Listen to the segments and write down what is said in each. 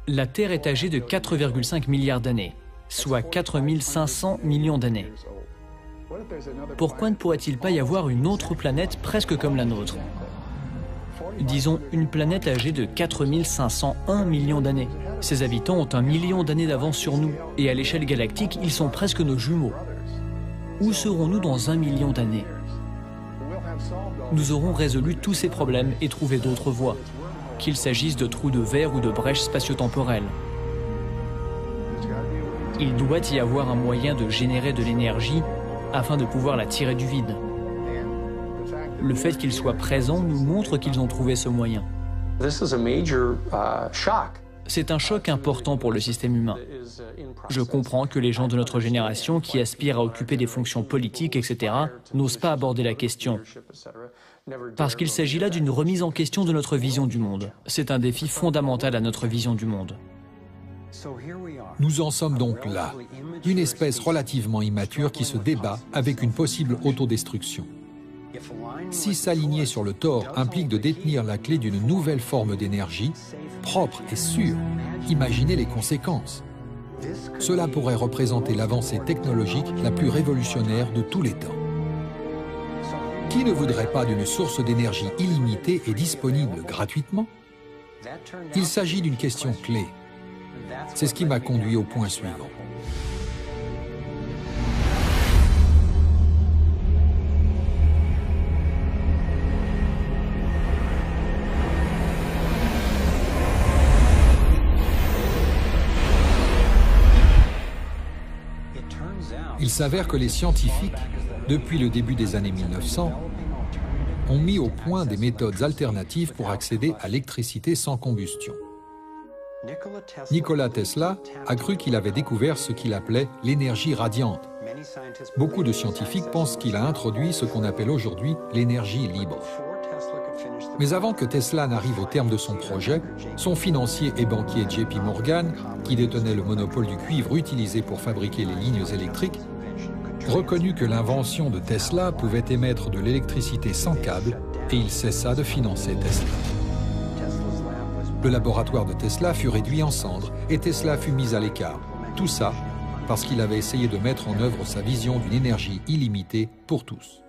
La Terre est âgée de 4,5 milliards d'années, soit 4500 millions d'années. Pourquoi ne pourrait-il pas y avoir une autre planète presque comme la nôtre? Disons une planète âgée de 4501 millions d'années. Ses habitants ont 1 million d'années d'avance sur nous, et à l'échelle galactique, ils sont presque nos jumeaux. Où serons-nous dans 1 million d'années? Nous aurons résolu tous ces problèmes et trouvé d'autres voies, qu'il s'agisse de trous de verre ou de brèches spatio-temporelles. Il doit y avoir un moyen de générer de l'énergie afin de pouvoir la tirer du vide. Le fait qu'ils soient présents nous montre qu'ils ont trouvé ce moyen. C'est un choc important pour le système humain. Je comprends que les gens de notre génération qui aspirent à occuper des fonctions politiques, etc., n'osent pas aborder la question. Parce qu'il s'agit là d'une remise en question de notre vision du monde. C'est un défi fondamental à notre vision du monde. Nous en sommes donc là, une espèce relativement immature qui se débat avec une possible autodestruction. Si s'aligner sur le tort implique de détenir la clé d'une nouvelle forme d'énergie, propre et sûre, imaginez les conséquences. Cela pourrait représenter l'avancée technologique la plus révolutionnaire de tous les temps. Qui ne voudrait pas d'une source d'énergie illimitée et disponible gratuitement? Il s'agit d'une question clé. C'est ce qui m'a conduit au point suivant. Il s'avère que les scientifiques, depuis le début des années 1900, ont mis au point des méthodes alternatives pour accéder à l'électricité sans combustion. Nikola Tesla a cru qu'il avait découvert ce qu'il appelait l'énergie radiante. Beaucoup de scientifiques pensent qu'il a introduit ce qu'on appelle aujourd'hui l'énergie libre. Mais avant que Tesla n'arrive au terme de son projet, son financier et banquier JP Morgan, qui détenait le monopole du cuivre utilisé pour fabriquer les lignes électriques, reconnut que l'invention de Tesla pouvait émettre de l'électricité sans câble et il cessa de financer Tesla. Le laboratoire de Tesla fut réduit en cendres et Tesla fut mis à l'écart. Tout ça parce qu'il avait essayé de mettre en œuvre sa vision d'une énergie illimitée pour tous.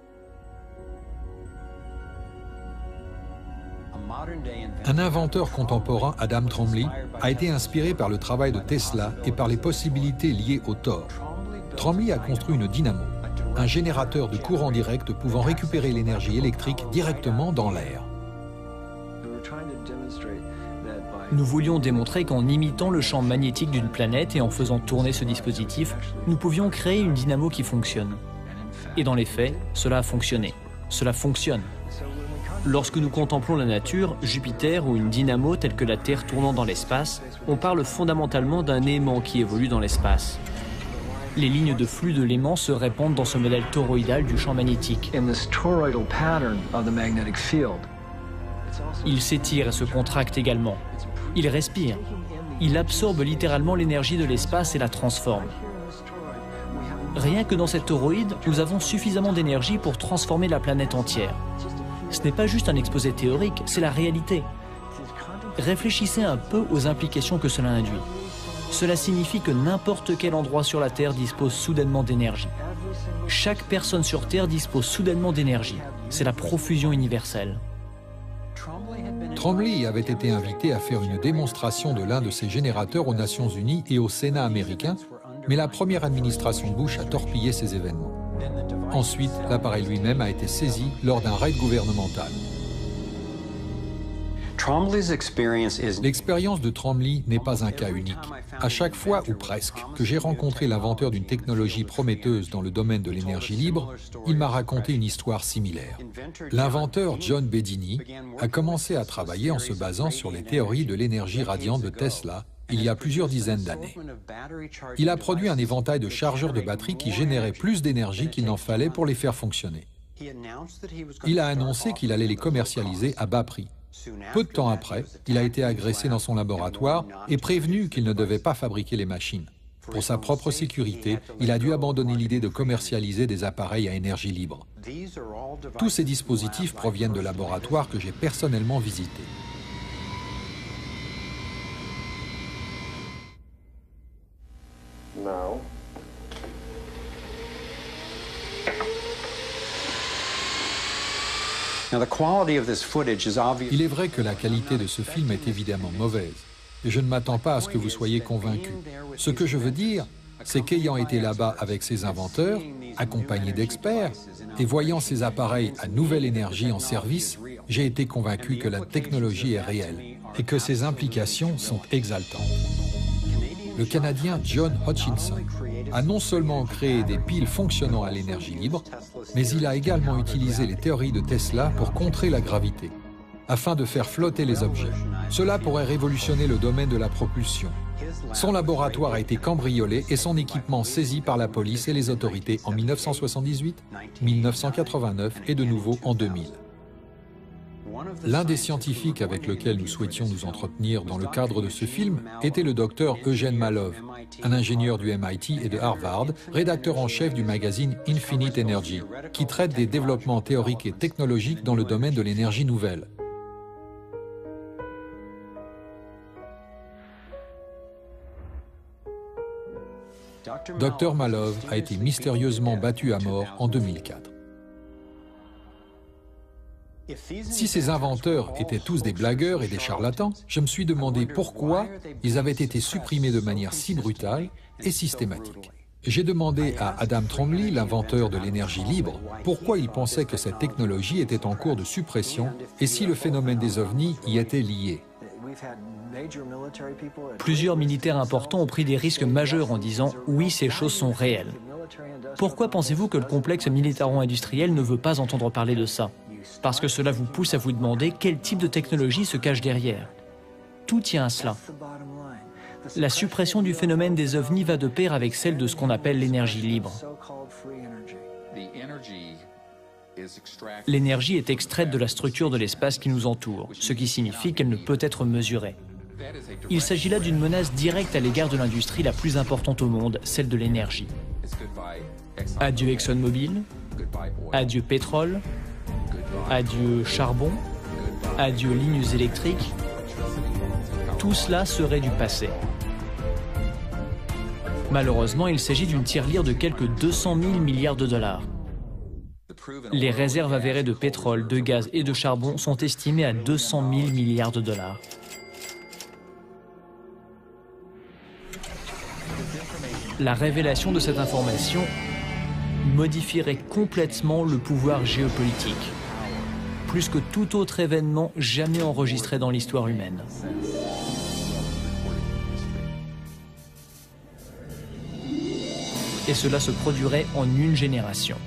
Un inventeur contemporain, Adam Trombley, a été inspiré par le travail de Tesla et par les possibilités liées au tort. Trombley a construit une dynamo, un générateur de courant direct pouvant récupérer l'énergie électrique directement dans l'air. Nous voulions démontrer qu'en imitant le champ magnétique d'une planète et en faisant tourner ce dispositif, nous pouvions créer une dynamo qui fonctionne. Et dans les faits, cela a fonctionné. Cela fonctionne. Lorsque nous contemplons la nature, Jupiter ou une dynamo telle que la Terre tournant dans l'espace, on parle fondamentalement d'un aimant qui évolue dans l'espace. Les lignes de flux de l'aimant se répandent dans ce modèle toroïdal du champ magnétique. Il s'étire et se contracte également. Il respire. Il absorbe littéralement l'énergie de l'espace et la transforme. Rien que dans cette toroïde, nous avons suffisamment d'énergie pour transformer la planète entière. Ce n'est pas juste un exposé théorique, c'est la réalité. Réfléchissez un peu aux implications que cela induit. Cela signifie que n'importe quel endroit sur la Terre dispose soudainement d'énergie. Chaque personne sur Terre dispose soudainement d'énergie. C'est la profusion universelle. Trombley avait été invité à faire une démonstration de l'un de ses générateurs aux Nations Unies et au Sénat américain, mais la première administration Bush a torpillé ces événements. Ensuite, l'appareil lui-même a été saisi lors d'un raid gouvernemental. L'expérience de Trombley n'est pas un cas unique. À chaque fois, ou presque, que j'ai rencontré l'inventeur d'une technologie prometteuse dans le domaine de l'énergie libre, il m'a raconté une histoire similaire. L'inventeur John Bedini a commencé à travailler en se basant sur les théories de l'énergie radiante de Tesla il y a plusieurs dizaines d'années. Il a produit un éventail de chargeurs de batteries qui généraient plus d'énergie qu'il n'en fallait pour les faire fonctionner. Il a annoncé qu'il allait les commercialiser à bas prix. Peu de temps après, il a été agressé dans son laboratoire et prévenu qu'il ne devait pas fabriquer les machines. Pour sa propre sécurité, il a dû abandonner l'idée de commercialiser des appareils à énergie libre. Tous ces dispositifs proviennent de laboratoires que j'ai personnellement visités. Il est vrai que la qualité de ce film est évidemment mauvaise, et je ne m'attends pas à ce que vous soyez convaincus. Ce que je veux dire, c'est qu'ayant été là-bas avec ces inventeurs, accompagnés d'experts, et voyant ces appareils à nouvelle énergie en service, j'ai été convaincu que la technologie est réelle et que ses implications sont exaltantes. Le Canadien John Hutchinson a non seulement créé des piles fonctionnant à l'énergie libre, mais il a également utilisé les théories de Tesla pour contrer la gravité, afin de faire flotter les objets. Cela pourrait révolutionner le domaine de la propulsion. Son laboratoire a été cambriolé et son équipement saisi par la police et les autorités en 1978, 1989 et de nouveau en 2000. L'un des scientifiques avec lequel nous souhaitions nous entretenir dans le cadre de ce film était le docteur Eugene Malov, un ingénieur du MIT et de Harvard, rédacteur en chef du magazine Infinite Energy, qui traite des développements théoriques et technologiques dans le domaine de l'énergie nouvelle. Dr Malov a été mystérieusement battu à mort en 2004. Si ces inventeurs étaient tous des blagueurs et des charlatans, je me suis demandé pourquoi ils avaient été supprimés de manière si brutale et systématique. J'ai demandé à Adam Tromley, l'inventeur de l'énergie libre, pourquoi il pensait que cette technologie était en cours de suppression et si le phénomène des ovnis y était lié. Plusieurs militaires importants ont pris des risques majeurs en disant « oui, ces choses sont réelles ». Pourquoi pensez-vous que le complexe militaro-industriel ne veut pas entendre parler de ça? Parce que cela vous pousse à vous demander quel type de technologie se cache derrière. Tout tient à cela. La suppression du phénomène des ovnis va de pair avec celle de ce qu'on appelle l'énergie libre. L'énergie est extraite de la structure de l'espace qui nous entoure, ce qui signifie qu'elle ne peut être mesurée. Il s'agit là d'une menace directe à l'égard de l'industrie la plus importante au monde, celle de l'énergie. Adieu ExxonMobil, adieu pétrole, adieu charbon, adieu lignes électriques. Tout cela serait du passé. Malheureusement, il s'agit d'une tirelire de quelques 200 000 milliards de dollars. Les réserves avérées de pétrole, de gaz et de charbon sont estimées à 200 000 milliards de dollars. La révélation de cette information modifierait complètement le pouvoir géopolitique, plus que tout autre événement jamais enregistré dans l'histoire humaine. Et cela se produirait en une génération.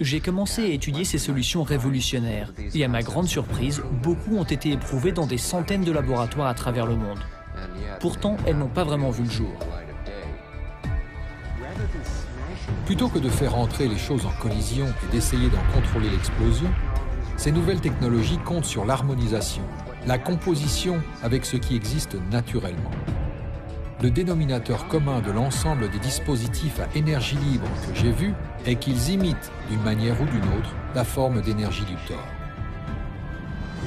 J'ai commencé à étudier ces solutions révolutionnaires et à ma grande surprise, beaucoup ont été éprouvées dans des centaines de laboratoires à travers le monde. Pourtant, elles n'ont pas vraiment vu le jour. Plutôt que de faire entrer les choses en collision et d'essayer d'en contrôler l'explosion, ces nouvelles technologies comptent sur l'harmonisation, la composition avec ce qui existe naturellement. Le dénominateur commun de l'ensemble des dispositifs à énergie libre que j'ai vus est qu'ils imitent, d'une manière ou d'une autre, la forme d'énergie du tort.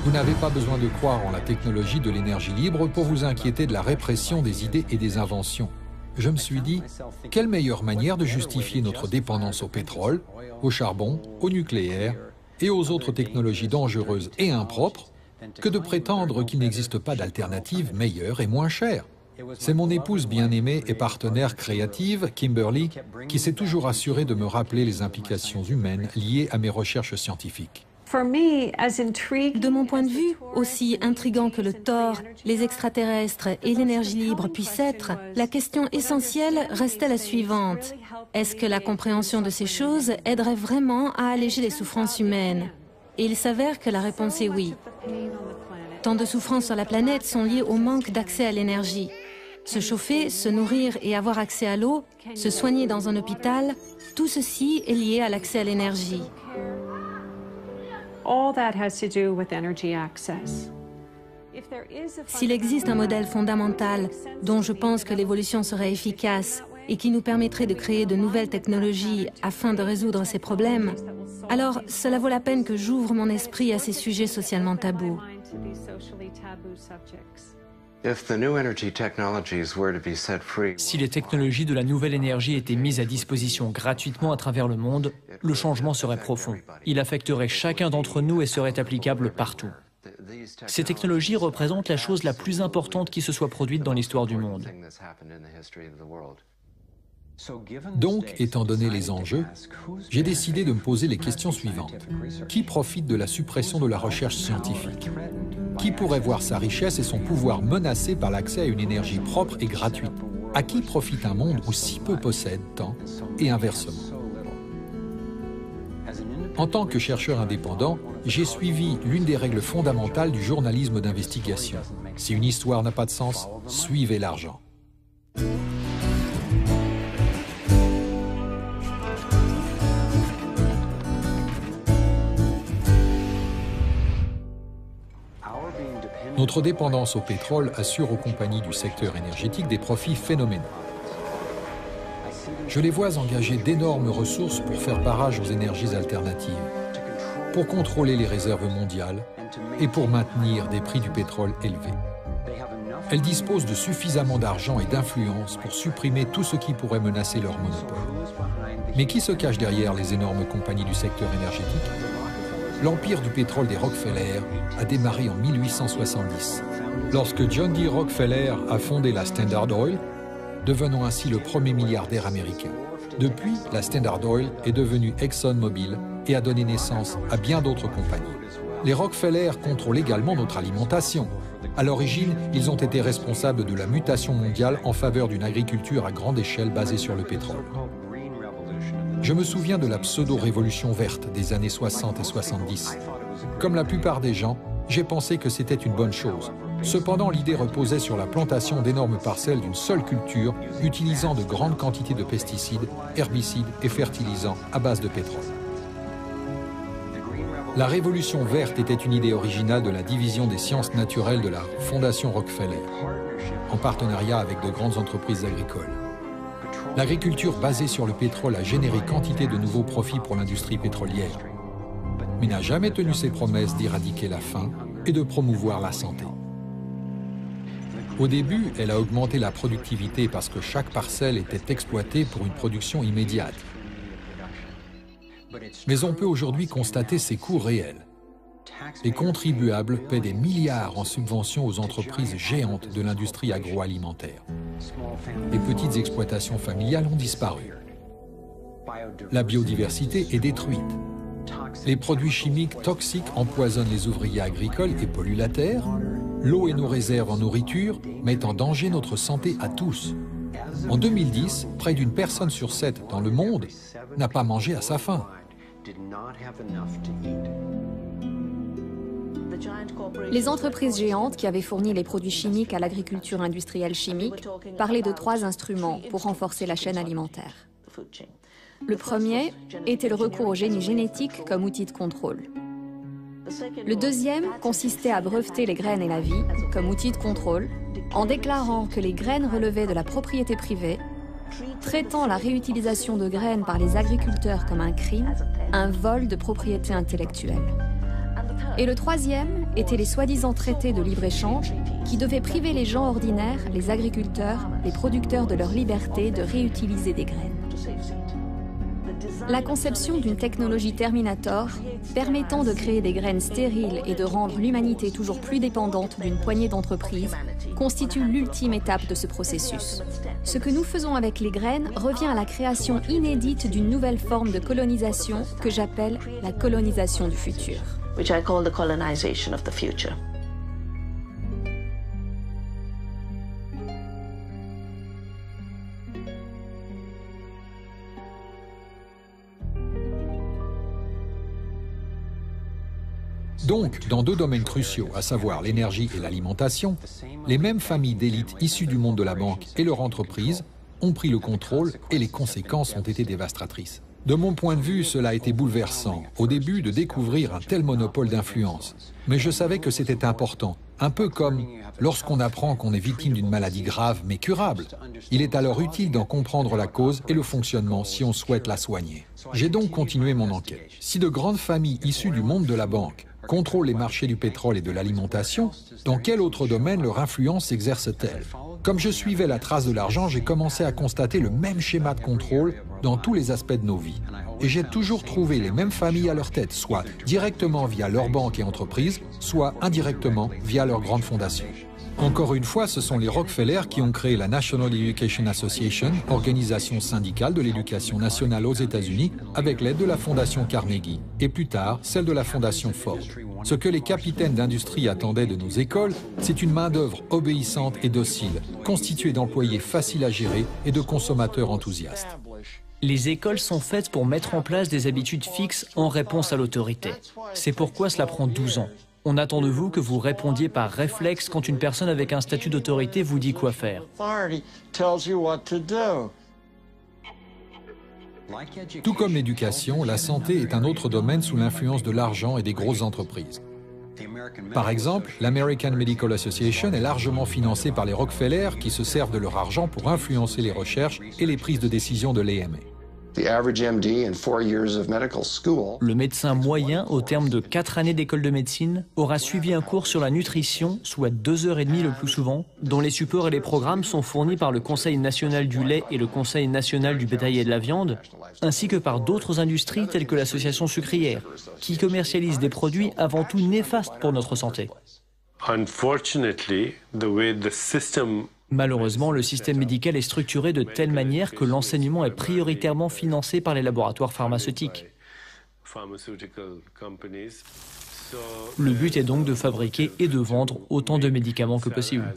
Vous n'avez pas besoin de croire en la technologie de l'énergie libre pour vous inquiéter de la répression des idées et des inventions. Je me suis dit, quelle meilleure manière de justifier notre dépendance au pétrole, au charbon, au nucléaire et aux autres technologies dangereuses et impropres que de prétendre qu'il n'existe pas d'alternative meilleure et moins chère. C'est mon épouse bien-aimée et partenaire créative, Kimberly, qui s'est toujours assurée de me rappeler les implications humaines liées à mes recherches scientifiques. De mon point de vue, aussi intriguant que le thor, les extraterrestres et l'énergie libre puissent être, la question essentielle restait la suivante. Est-ce que la compréhension de ces choses aiderait vraiment à alléger les souffrances humaines? Et il s'avère que la réponse est oui. Tant de souffrances sur la planète sont liées au manque d'accès à l'énergie. Se chauffer, se nourrir et avoir accès à l'eau, se soigner dans un hôpital, tout ceci est lié à l'accès à l'énergie. S'il existe un modèle fondamental dont je pense que l'évolution serait efficace et qui nous permettrait de créer de nouvelles technologies afin de résoudre ces problèmes, alors cela vaut la peine que j'ouvre mon esprit à ces sujets socialement tabous. Si les technologies de la nouvelle énergie étaient mises à disposition gratuitement à travers le monde, le changement serait profond. Il affecterait chacun d'entre nous et serait applicable partout. Ces technologies représentent la chose la plus importante qui se soit produite dans l'histoire du monde. Donc, étant donné les enjeux, j'ai décidé de me poser les questions suivantes. Qui profite de la suppression de la recherche scientifique? Qui pourrait voir sa richesse et son pouvoir menacés par l'accès à une énergie propre et gratuite? À qui profite un monde où si peu possède tant, et inversement? En tant que chercheur indépendant, j'ai suivi l'une des règles fondamentales du journalisme d'investigation. Si une histoire n'a pas de sens, suivez l'argent. Notre dépendance au pétrole assure aux compagnies du secteur énergétique des profits phénoménaux. Je les vois engager d'énormes ressources pour faire barrage aux énergies alternatives, pour contrôler les réserves mondiales et pour maintenir des prix du pétrole élevés. Elles disposent de suffisamment d'argent et d'influence pour supprimer tout ce qui pourrait menacer leur monopole. Mais qui se cache derrière les énormes compagnies du secteur énergétique? L'empire du pétrole des Rockefeller a démarré en 1870, lorsque John D. Rockefeller a fondé la Standard Oil, devenant ainsi le premier milliardaire américain. Depuis, la Standard Oil est devenue ExxonMobil et a donné naissance à bien d'autres compagnies. Les Rockefeller contrôlent également notre alimentation. À l'origine, ils ont été responsables de la mutation mondiale en faveur d'une agriculture à grande échelle basée sur le pétrole. Je me souviens de la pseudo-révolution verte des années 60 et 70. Comme la plupart des gens, j'ai pensé que c'était une bonne chose. Cependant, l'idée reposait sur la plantation d'énormes parcelles d'une seule culture, utilisant de grandes quantités de pesticides, herbicides et fertilisants à base de pétrole. La révolution verte était une idée originale de la division des sciences naturelles de la Fondation Rockefeller, en partenariat avec de grandes entreprises agricoles. L'agriculture basée sur le pétrole a généré quantité de nouveaux profits pour l'industrie pétrolière, mais n'a jamais tenu ses promesses d'éradiquer la faim et de promouvoir la santé. Au début, elle a augmenté la productivité parce que chaque parcelle était exploitée pour une production immédiate. Mais on peut aujourd'hui constater ses coûts réels. Les contribuables paient des milliards en subventions aux entreprises géantes de l'industrie agroalimentaire. Les petites exploitations familiales ont disparu. La biodiversité est détruite. Les produits chimiques toxiques empoisonnent les ouvriers agricoles et polluent la terre. L'eau et nos réserves en nourriture mettent en danger notre santé à tous. En 2010, près d'une personne sur 7 dans le monde n'a pas mangé à sa faim. Les entreprises géantes qui avaient fourni les produits chimiques à l'agriculture industrielle chimique parlaient de 3 instruments pour renforcer la chaîne alimentaire. Le premier était le recours au génie génétique comme outil de contrôle. Le deuxième consistait à breveter les graines et la vie comme outil de contrôle, en déclarant que les graines relevaient de la propriété privée, traitant la réutilisation de graines par les agriculteurs comme un crime, un vol de propriété intellectuelle. Et le troisième était les soi-disant traités de libre-échange qui devaient priver les gens ordinaires, les agriculteurs, les producteurs de leur liberté de réutiliser des graines. La conception d'une technologie Terminator permettant de créer des graines stériles et de rendre l'humanité toujours plus dépendante d'une poignée d'entreprises constitue l'ultime étape de ce processus. Ce que nous faisons avec les graines revient à la création inédite d'une nouvelle forme de colonisation que j'appelle la colonisation du futur. Which I call the colonization of the future. Donc, dans 2 domaines cruciaux, à savoir l'énergie et l'alimentation, les mêmes familles d'élite issues du monde de la banque et leur entreprise ont pris le contrôle et les conséquences ont été dévastatrices. De mon point de vue, cela a été bouleversant, au début, de découvrir un tel monopole d'influence. Mais je savais que c'était important, un peu comme lorsqu'on apprend qu'on est victime d'une maladie grave mais curable. Il est alors utile d'en comprendre la cause et le fonctionnement si on souhaite la soigner. J'ai donc continué mon enquête. Si de grandes familles issues du monde de la banque contrôlent les marchés du pétrole et de l'alimentation, dans quel autre domaine leur influence s'exerce-t-elle? Comme je suivais la trace de l'argent, j'ai commencé à constater le même schéma de contrôle dans tous les aspects de nos vies. Et j'ai toujours trouvé les mêmes familles à leur tête, soit directement via leurs banques et entreprises, soit indirectement via leurs grandes fondations. Encore une fois, ce sont les Rockefeller qui ont créé la National Education Association, organisation syndicale de l'éducation nationale aux États-Unis, avec l'aide de la Fondation Carnegie, et plus tard, celle de la Fondation Ford. Ce que les capitaines d'industrie attendaient de nos écoles, c'est une main-d'œuvre obéissante et docile, constituée d'employés faciles à gérer et de consommateurs enthousiastes. Les écoles sont faites pour mettre en place des habitudes fixes en réponse à l'autorité. C'est pourquoi cela prend 12 ans. On attend de vous que vous répondiez par réflexe quand une personne avec un statut d'autorité vous dit quoi faire. Tout comme l'éducation, la santé est un autre domaine sous l'influence de l'argent et des grosses entreprises. Par exemple, l'American Medical Association est largement financée par les Rockefeller qui se servent de leur argent pour influencer les recherches et les prises de décision de l'AMA. Le médecin moyen, au terme de 4 années d'école de médecine, aura suivi un cours sur la nutrition, soit 2h30 le plus souvent, dont les supports et les programmes sont fournis par le Conseil national du lait et le Conseil national du bétail et de la viande, ainsi que par d'autres industries telles que l'association sucrière, qui commercialise des produits avant tout néfastes pour notre santé. Malheureusement, le système médical est structuré de telle manière que l'enseignement est prioritairement financé par les laboratoires pharmaceutiques. Le but est donc de fabriquer et de vendre autant de médicaments que possible.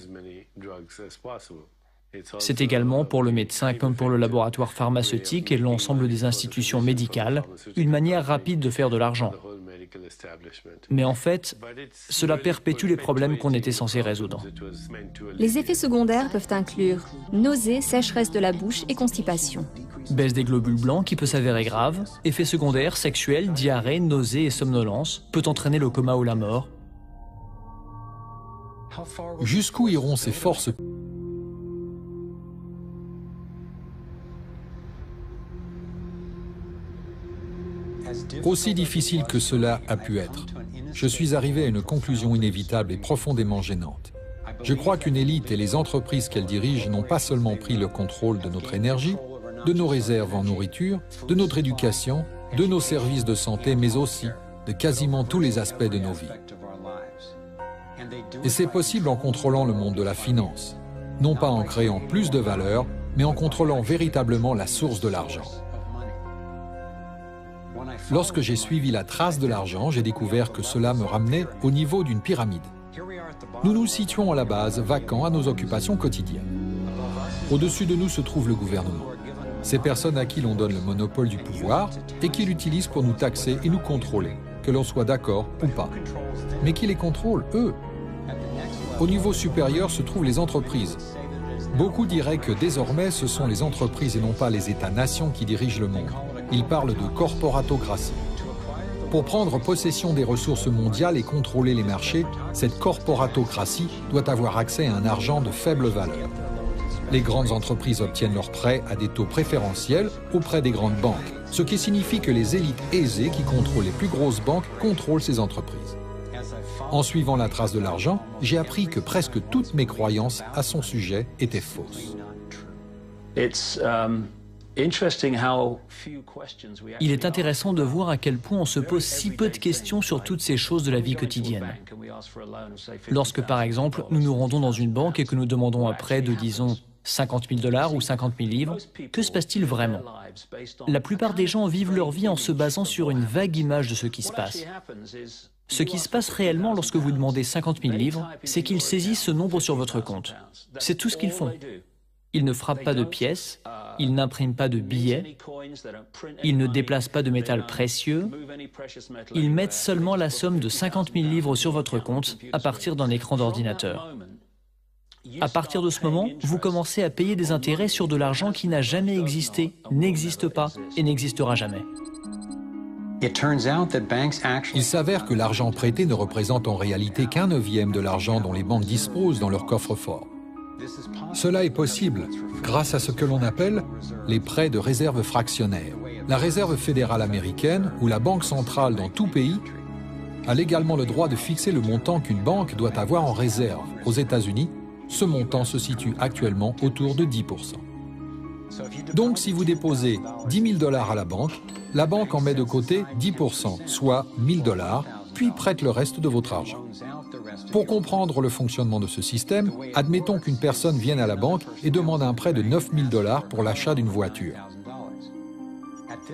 C'est également pour le médecin comme pour le laboratoire pharmaceutique et l'ensemble des institutions médicales une manière rapide de faire de l'argent. Mais en fait, cela perpétue les problèmes qu'on était censé résoudre. Les effets secondaires peuvent inclure nausées, sécheresse de la bouche et constipation. Baisse des globules blancs qui peut s'avérer grave, effets secondaires sexuels, diarrhée, nausées et somnolence, peut entraîner le coma ou la mort. Jusqu'où iront ces forces ? Aussi difficile que cela a pu être, je suis arrivé à une conclusion inévitable et profondément gênante. Je crois qu'une élite et les entreprises qu'elle dirige n'ont pas seulement pris le contrôle de notre énergie, de nos réserves en nourriture, de notre éducation, de nos services de santé, mais aussi de quasiment tous les aspects de nos vies. Et c'est possible en contrôlant le monde de la finance, non pas en créant plus de valeur, mais en contrôlant véritablement la source de l'argent. Lorsque j'ai suivi la trace de l'argent, j'ai découvert que cela me ramenait au niveau d'une pyramide. Nous nous situons à la base, vacants à nos occupations quotidiennes. Au-dessus de nous se trouve le gouvernement. Ces personnes à qui l'on donne le monopole du pouvoir et qui l'utilisent pour nous taxer et nous contrôler, que l'on soit d'accord ou pas. Mais qui les contrôlent, eux? Au niveau supérieur se trouvent les entreprises. Beaucoup diraient que désormais, ce sont les entreprises et non pas les États-nations qui dirigent le monde. Ils parlent de corporatocratie. Pour prendre possession des ressources mondiales et contrôler les marchés, cette corporatocratie doit avoir accès à un argent de faible valeur. Les grandes entreprises obtiennent leurs prêts à des taux préférentiels auprès des grandes banques, ce qui signifie que les élites aisées qui contrôlent les plus grosses banques contrôlent ces entreprises. En suivant la trace de l'argent, j'ai appris que presque toutes mes croyances à son sujet étaient fausses. Il est intéressant de voir à quel point on se pose si peu de questions sur toutes ces choses de la vie quotidienne. Lorsque, par exemple, nous nous rendons dans une banque et que nous demandons un prêt de, disons, 50 000 $ ou 50 000 livres, que se passe-t-il vraiment? La plupart des gens vivent leur vie en se basant sur une vague image de ce qui se passe. Ce qui se passe réellement lorsque vous demandez 50 000 livres, c'est qu'ils saisissent ce nombre sur votre compte. C'est tout ce qu'ils font. Ils ne frappent pas de pièces, ils n'impriment pas de billets, ils ne déplacent pas de métal précieux, ils mettent seulement la somme de 50 000 livres sur votre compte à partir d'un écran d'ordinateur. À partir de ce moment, vous commencez à payer des intérêts sur de l'argent qui n'a jamais existé, n'existe pas et n'existera jamais. Il s'avère que l'argent prêté ne représente en réalité qu'un neuvième de l'argent dont les banques disposent dans leur coffre-fort. Cela est possible grâce à ce que l'on appelle les prêts de réserve fractionnaire. La Réserve fédérale américaine ou la Banque centrale dans tout pays a légalement le droit de fixer le montant qu'une banque doit avoir en réserve. Aux États-Unis, ce montant se situe actuellement autour de 10%. Donc, si vous déposez $10 000 à la banque en met de côté 10%, soit $1 000, puis prête le reste de votre argent. Pour comprendre le fonctionnement de ce système, admettons qu'une personne vienne à la banque et demande un prêt de $9 000 pour l'achat d'une voiture.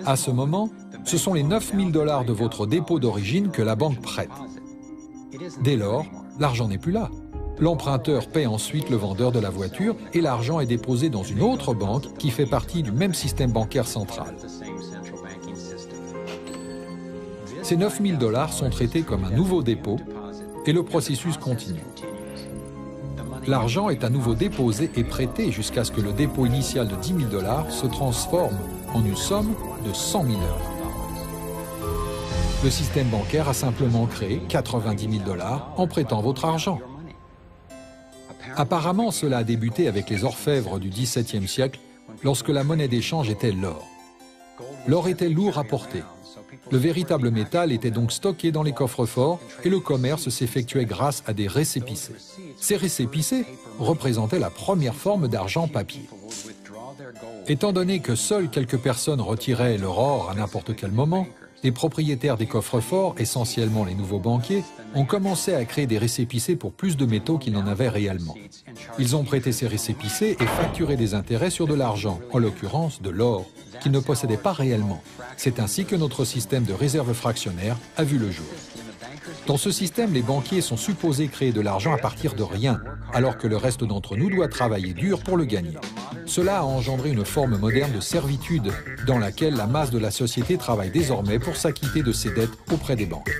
À ce moment, ce sont les $9 000 de votre dépôt d'origine que la banque prête. Dès lors, l'argent n'est plus là. L'emprunteur paie ensuite le vendeur de la voiture et l'argent est déposé dans une autre banque qui fait partie du même système bancaire central. Ces $9 000 sont traités comme un nouveau dépôt et le processus continue. L'argent est à nouveau déposé et prêté jusqu'à ce que le dépôt initial de $10 000 se transforme en une somme de $100 000. Le système bancaire a simplement créé $90 000 en prêtant votre argent. Apparemment, cela a débuté avec les orfèvres du XVIIe siècle, lorsque la monnaie d'échange était l'or. L'or était lourd à porter. Le véritable métal était donc stocké dans les coffres-forts et le commerce s'effectuait grâce à des récépissés. Ces récépissés représentaient la première forme d'argent papier. Étant donné que seules quelques personnes retiraient leur or à n'importe quel moment, les propriétaires des coffres-forts, essentiellement les nouveaux banquiers, ont commencé à créer des récépissés pour plus de métaux qu'ils n'en avaient réellement. Ils ont prêté ces récépissés et facturé des intérêts sur de l'argent, en l'occurrence de l'or, qu'ils ne possédaient pas réellement. C'est ainsi que notre système de réserve fractionnaire a vu le jour. Dans ce système, les banquiers sont supposés créer de l'argent à partir de rien, alors que le reste d'entre nous doit travailler dur pour le gagner. Cela a engendré une forme moderne de servitude, dans laquelle la masse de la société travaille désormais pour s'acquitter de ses dettes auprès des banques.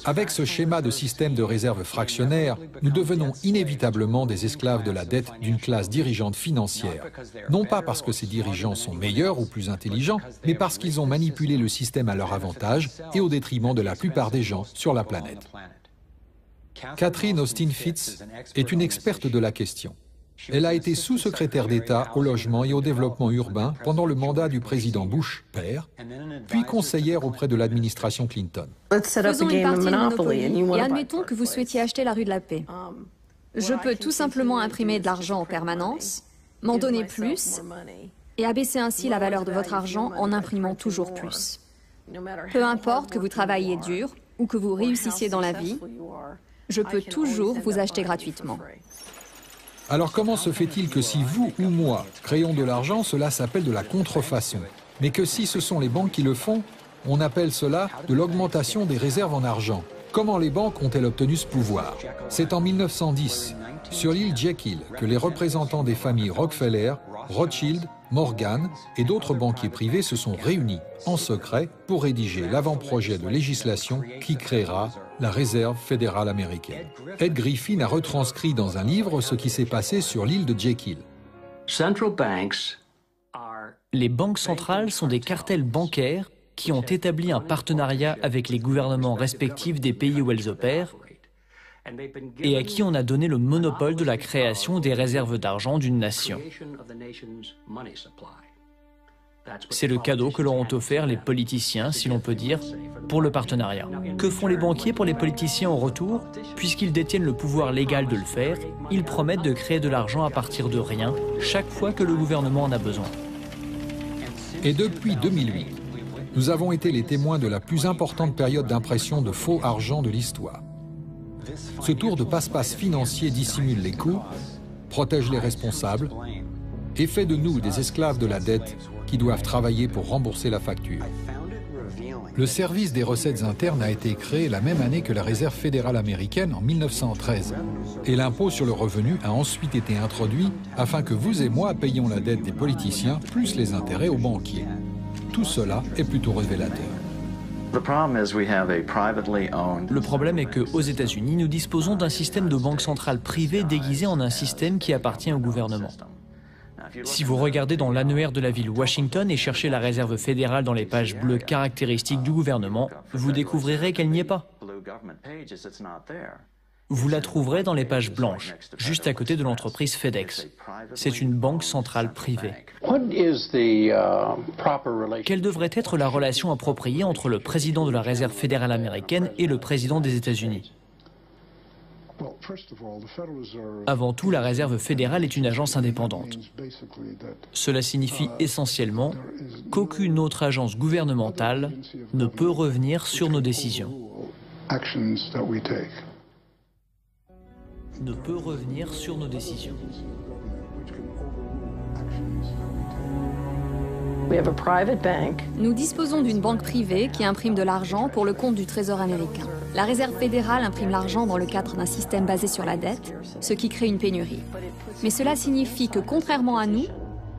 Avec ce schéma de système de réserve fractionnaire, nous devenons inévitablement des esclaves de la dette d'une classe dirigeante financière. Non pas parce que ces dirigeants sont meilleurs ou plus intelligents, mais parce qu'ils ont manipulé le système à leur avantage et au détriment de la plupart des gens sur la planète. Catherine Austin Fitts est une experte de la question. Elle a été sous-secrétaire d'État au logement et au développement urbain pendant le mandat du président Bush, père, puis conseillère auprès de l'administration Clinton. Faisons une partie de Monopoly et admettons que vous souhaitiez acheter la rue de la Paix. Je peux tout simplement imprimer de l'argent en permanence, m'en donner plus et abaisser ainsi la valeur de votre argent en imprimant toujours plus. Peu importe que vous travailliez dur ou que vous réussissiez dans la vie, je peux toujours vous acheter gratuitement. Alors comment se fait-il que si vous ou moi créons de l'argent, cela s'appelle de la contrefaçon, mais que si ce sont les banques qui le font, on appelle cela de l'augmentation des réserves en argent? Comment les banques ont-elles obtenu ce pouvoir? C'est en 1910, sur l'île Jekyll, que les représentants des familles Rockefeller, Rothschild, Morgan et d'autres banquiers privés se sont réunis en secret pour rédiger l'avant-projet de législation qui créera la Réserve fédérale américaine. Ed Griffin a retranscrit dans un livre ce qui s'est passé sur l'île de Jekyll. Les banques centrales sont des cartels bancaires qui ont établi un partenariat avec les gouvernements respectifs des pays où elles opèrent et à qui on a donné le monopole de la création des réserves d'argent d'une nation. C'est le cadeau que leur ont offert les politiciens, si l'on peut dire, pour le partenariat. Que font les banquiers pour les politiciens en retour? Puisqu'ils détiennent le pouvoir légal de le faire, ils promettent de créer de l'argent à partir de rien, chaque fois que le gouvernement en a besoin. Et depuis 2008, nous avons été les témoins de la plus importante période d'impression de faux argent de l'histoire. Ce tour de passe-passe financier dissimule les coûts, protège les responsables et fait de nous des esclaves de la dette qui doivent travailler pour rembourser la facture. Le service des recettes internes a été créé la même année que la Réserve fédérale américaine en 1913. Et l'impôt sur le revenu a ensuite été introduit afin que vous et moi payions la dette des politiciens plus les intérêts aux banquiers. Tout cela est plutôt révélateur. Le problème est qu'aux États-Unis, nous disposons d'un système de banque centrale privée déguisé en un système qui appartient au gouvernement. Si vous regardez dans l'annuaire de la ville Washington et cherchez la réserve fédérale dans les pages bleues caractéristiques du gouvernement, vous découvrirez qu'elle n'y est pas. Vous la trouverez dans les pages blanches, juste à côté de l'entreprise FedEx. C'est une banque centrale privée. Quelle devrait être la relation appropriée entre le président de la Réserve fédérale américaine et le président des États-Unis? Avant tout, la Réserve fédérale est une agence indépendante. Cela signifie essentiellement qu'aucune autre agence gouvernementale ne peut revenir sur nos décisions. Ne peut revenir sur nos décisions. Nous disposons d'une banque privée qui imprime de l'argent pour le compte du Trésor américain. La Réserve fédérale imprime l'argent dans le cadre d'un système basé sur la dette, ce qui crée une pénurie. Mais cela signifie que, contrairement à nous,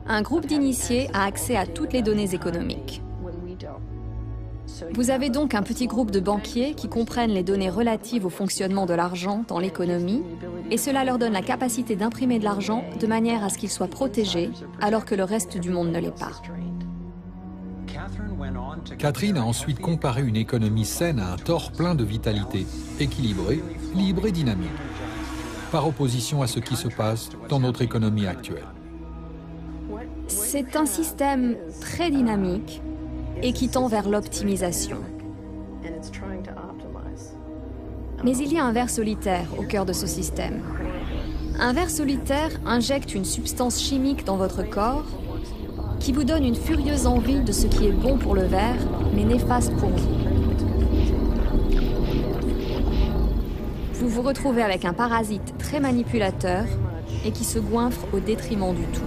un groupe d'initiés a accès à toutes les données économiques. Vous avez donc un petit groupe de banquiers qui comprennent les données relatives au fonctionnement de l'argent dans l'économie, et cela leur donne la capacité d'imprimer de l'argent de manière à ce qu'il soit protégé, alors que le reste du monde ne l'est pas. Catherine a ensuite comparé une économie saine à un tore plein de vitalité, équilibré, libre et dynamique, par opposition à ce qui se passe dans notre économie actuelle. C'est un système très dynamique et qui tend vers l'optimisation. Mais il y a un ver solitaire au cœur de ce système. Un ver solitaire injecte une substance chimique dans votre corps qui vous donne une furieuse envie de ce qui est bon pour le ver, mais néfaste pour vous. Vous vous retrouvez avec un parasite très manipulateur et qui se goinfre au détriment du tout.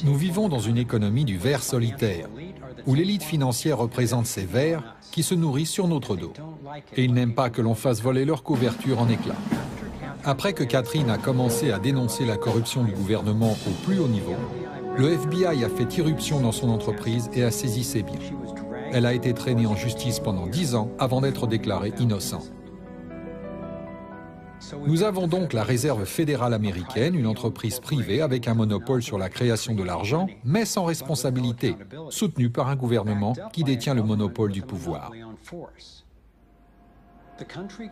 Nous vivons dans une économie du ver solitaire, où l'élite financière représente ces vers qui se nourrissent sur notre dos. Et ils n'aiment pas que l'on fasse voler leur couverture en éclats. Après que Catherine a commencé à dénoncer la corruption du gouvernement au plus haut niveau, le FBI a fait irruption dans son entreprise et a saisi ses biens. Elle a été traînée en justice pendant 10 ans avant d'être déclarée innocente. Nous avons donc la Réserve fédérale américaine, une entreprise privée avec un monopole sur la création de l'argent, mais sans responsabilité, soutenue par un gouvernement qui détient le monopole du pouvoir.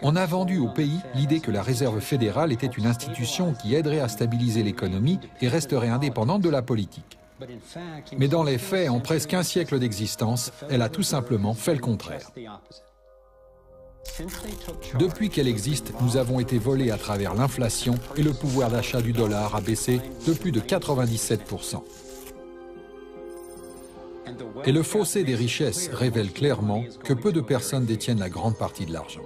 On a vendu au pays l'idée que la Réserve fédérale était une institution qui aiderait à stabiliser l'économie et resterait indépendante de la politique. Mais dans les faits, en presque un siècle d'existence, elle a tout simplement fait le contraire. Depuis qu'elle existe, nous avons été volés à travers l'inflation et le pouvoir d'achat du dollar a baissé de plus de 97%. Et le fossé des richesses révèle clairement que peu de personnes détiennent la grande partie de l'argent.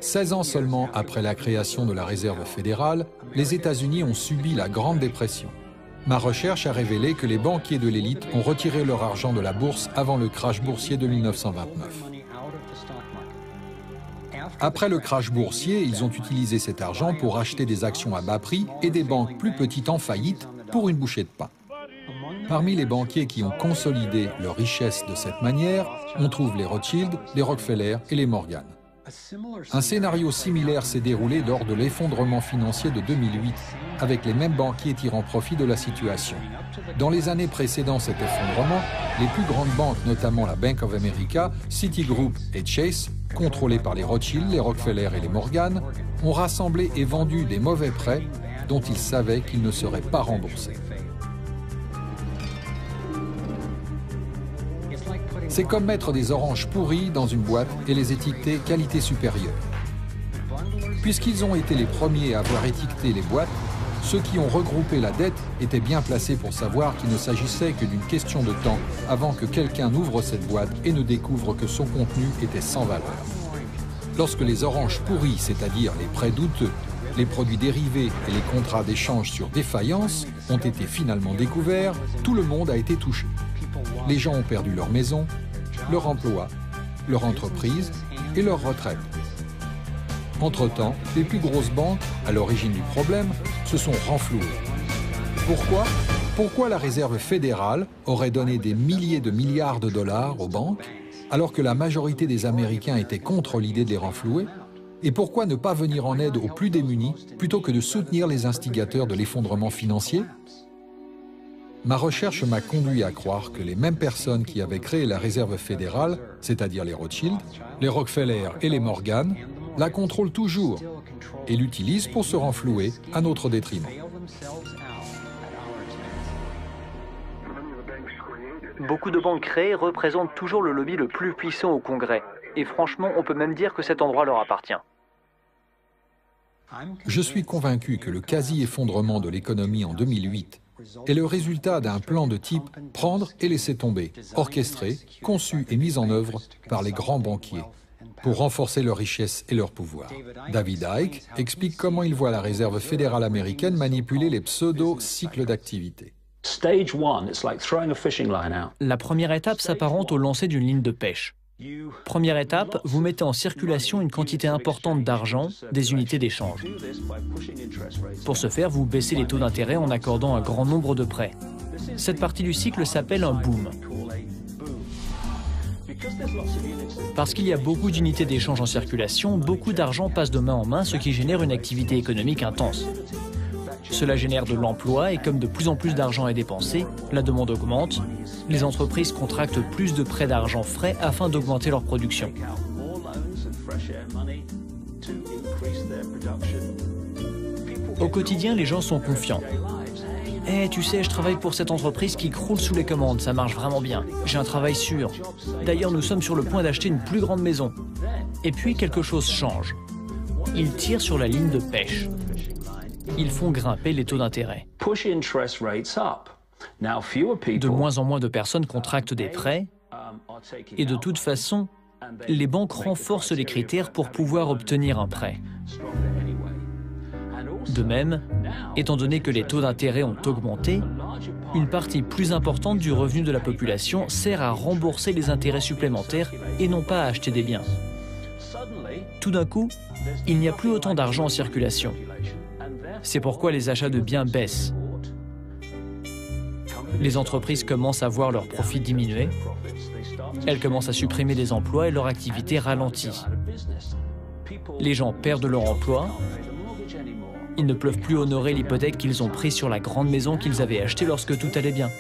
16 ans seulement après la création de la Réserve fédérale, les États-Unis ont subi la Grande Dépression. Ma recherche a révélé que les banquiers de l'élite ont retiré leur argent de la bourse avant le crash boursier de 1929. Après le crash boursier, ils ont utilisé cet argent pour acheter des actions à bas prix et des banques plus petites en faillite pour une bouchée de pain. Parmi les banquiers qui ont consolidé leur richesse de cette manière, on trouve les Rothschild, les Rockefeller et les Morgan. Un scénario similaire s'est déroulé lors de l'effondrement financier de 2008, avec les mêmes banquiers tirant profit de la situation. Dans les années précédant cet effondrement, les plus grandes banques, notamment la Bank of America, Citigroup et Chase, contrôlées par les Rothschild, les Rockefeller et les Morgan, ont rassemblé et vendu des mauvais prêts dont ils savaient qu'ils ne seraient pas remboursés. C'est comme mettre des oranges pourries dans une boîte et les étiqueter qualité supérieure. Puisqu'ils ont été les premiers à avoir étiqueté les boîtes, ceux qui ont regroupé la dette étaient bien placés pour savoir qu'il ne s'agissait que d'une question de temps avant que quelqu'un n'ouvre cette boîte et ne découvre que son contenu était sans valeur. Lorsque les oranges pourries, c'est-à-dire les prêts douteux, les produits dérivés et les contrats d'échange sur défaillance ont été finalement découverts, tout le monde a été touché. Les gens ont perdu leur maison, leur emploi, leur entreprise et leur retraite. Entre-temps, les plus grosses banques, à l'origine du problème, se sont renflouées. Pourquoi ? Pourquoi la Réserve fédérale aurait donné des milliers de milliards de dollars aux banques, alors que la majorité des Américains étaient contre l'idée de les renflouer ? Et pourquoi ne pas venir en aide aux plus démunis plutôt que de soutenir les instigateurs de l'effondrement financier ? Ma recherche m'a conduit à croire que les mêmes personnes qui avaient créé la réserve fédérale, c'est-à-dire les Rothschild, les Rockefeller et les Morgan, la contrôlent toujours et l'utilisent pour se renflouer à notre détriment. Beaucoup de banques créées représentent toujours le lobby le plus puissant au Congrès. Et franchement, on peut même dire que cet endroit leur appartient. Je suis convaincu que le quasi-effondrement de l'économie en 2008 est le résultat d'un plan de type « prendre et laisser tomber », orchestré, conçu et mis en œuvre par les grands banquiers pour renforcer leur richesse et leur pouvoir. David Icke explique comment il voit la Réserve fédérale américaine manipuler les pseudo-cycles d'activité. La première étape s'apparente au lancer d'une ligne de pêche. Première étape, vous mettez en circulation une quantité importante d'argent, des unités d'échange. Pour ce faire, vous baissez les taux d'intérêt en accordant un grand nombre de prêts. Cette partie du cycle s'appelle un boom. Parce qu'il y a beaucoup d'unités d'échange en circulation, beaucoup d'argent passe de main en main, ce qui génère une activité économique intense. Cela génère de l'emploi et comme de plus en plus d'argent est dépensé, la demande augmente. Les entreprises contractent plus de prêts d'argent frais afin d'augmenter leur production. Au quotidien, les gens sont confiants. « Eh, tu sais, je travaille pour cette entreprise qui croule sous les commandes, ça marche vraiment bien. J'ai un travail sûr. D'ailleurs, nous sommes sur le point d'acheter une plus grande maison. » Et puis, quelque chose change. Ils tirent sur la ligne de pêche. Ils font grimper les taux d'intérêt. De moins en moins de personnes contractent des prêts et de toute façon, les banques renforcent les critères pour pouvoir obtenir un prêt. De même, étant donné que les taux d'intérêt ont augmenté, une partie plus importante du revenu de la population sert à rembourser les intérêts supplémentaires et non pas à acheter des biens. Tout d'un coup, il n'y a plus autant d'argent en circulation. C'est pourquoi les achats de biens baissent. Les entreprises commencent à voir leurs profits diminuer. Elles commencent à supprimer des emplois et leur activité ralentit. Les gens perdent leur emploi. Ils ne peuvent plus honorer l'hypothèque qu'ils ont prise sur la grande maison qu'ils avaient achetée lorsque tout allait bien.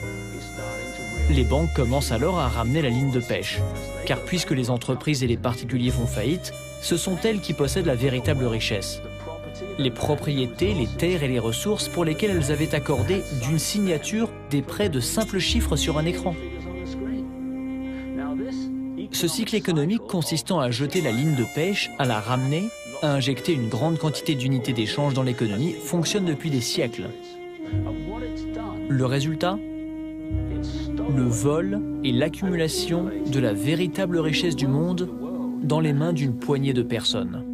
Les banques commencent alors à ramener la ligne de pêche. Car puisque les entreprises et les particuliers font faillite, ce sont elles qui possèdent la véritable richesse. Les propriétés, les terres et les ressources pour lesquelles elles avaient accordé d'une signature des prêts de simples chiffres sur un écran. Ce cycle économique consistant à jeter la ligne de pêche, à la ramener, à injecter une grande quantité d'unités d'échange dans l'économie fonctionne depuis des siècles. Le résultat ? Le vol et l'accumulation de la véritable richesse du monde dans les mains d'une poignée de personnes.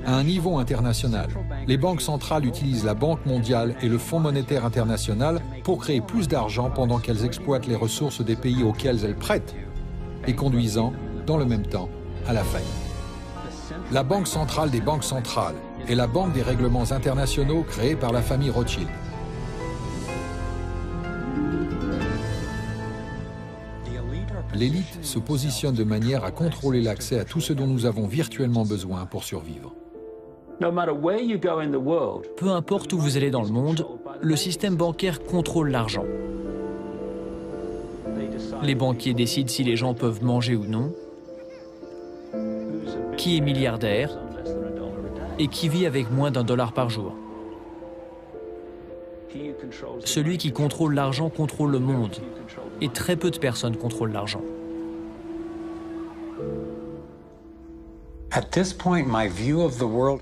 À un niveau international, les banques centrales utilisent la Banque mondiale et le Fonds monétaire international pour créer plus d'argent pendant qu'elles exploitent les ressources des pays auxquels elles prêtent et conduisant, dans le même temps, à la faillite. La Banque centrale des banques centrales est la banque des règlements internationaux créée par la famille Rothschild. L'élite se positionne de manière à contrôler l'accès à tout ce dont nous avons virtuellement besoin pour survivre. Peu importe où vous allez dans le monde, le système bancaire contrôle l'argent. Les banquiers décident si les gens peuvent manger ou non, qui est milliardaire et qui vit avec moins d'$1 par jour. Celui qui contrôle l'argent contrôle le monde, et très peu de personnes contrôlent l'argent.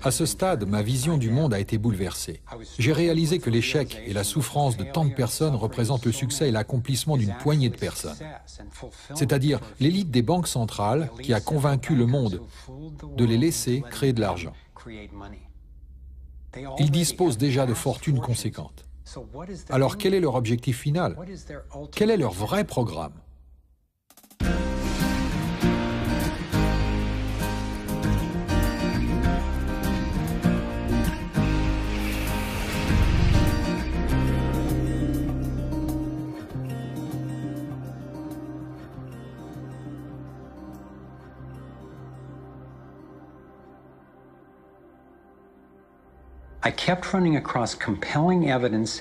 À ce stade, ma vision du monde a été bouleversée. J'ai réalisé que l'échec et la souffrance de tant de personnes représentent le succès et l'accomplissement d'une poignée de personnes. C'est-à-dire l'élite des banques centrales qui a convaincu le monde de les laisser créer de l'argent. Ils disposent déjà de fortunes conséquentes. Alors quel est leur objectif final? Quel est leur vrai programme?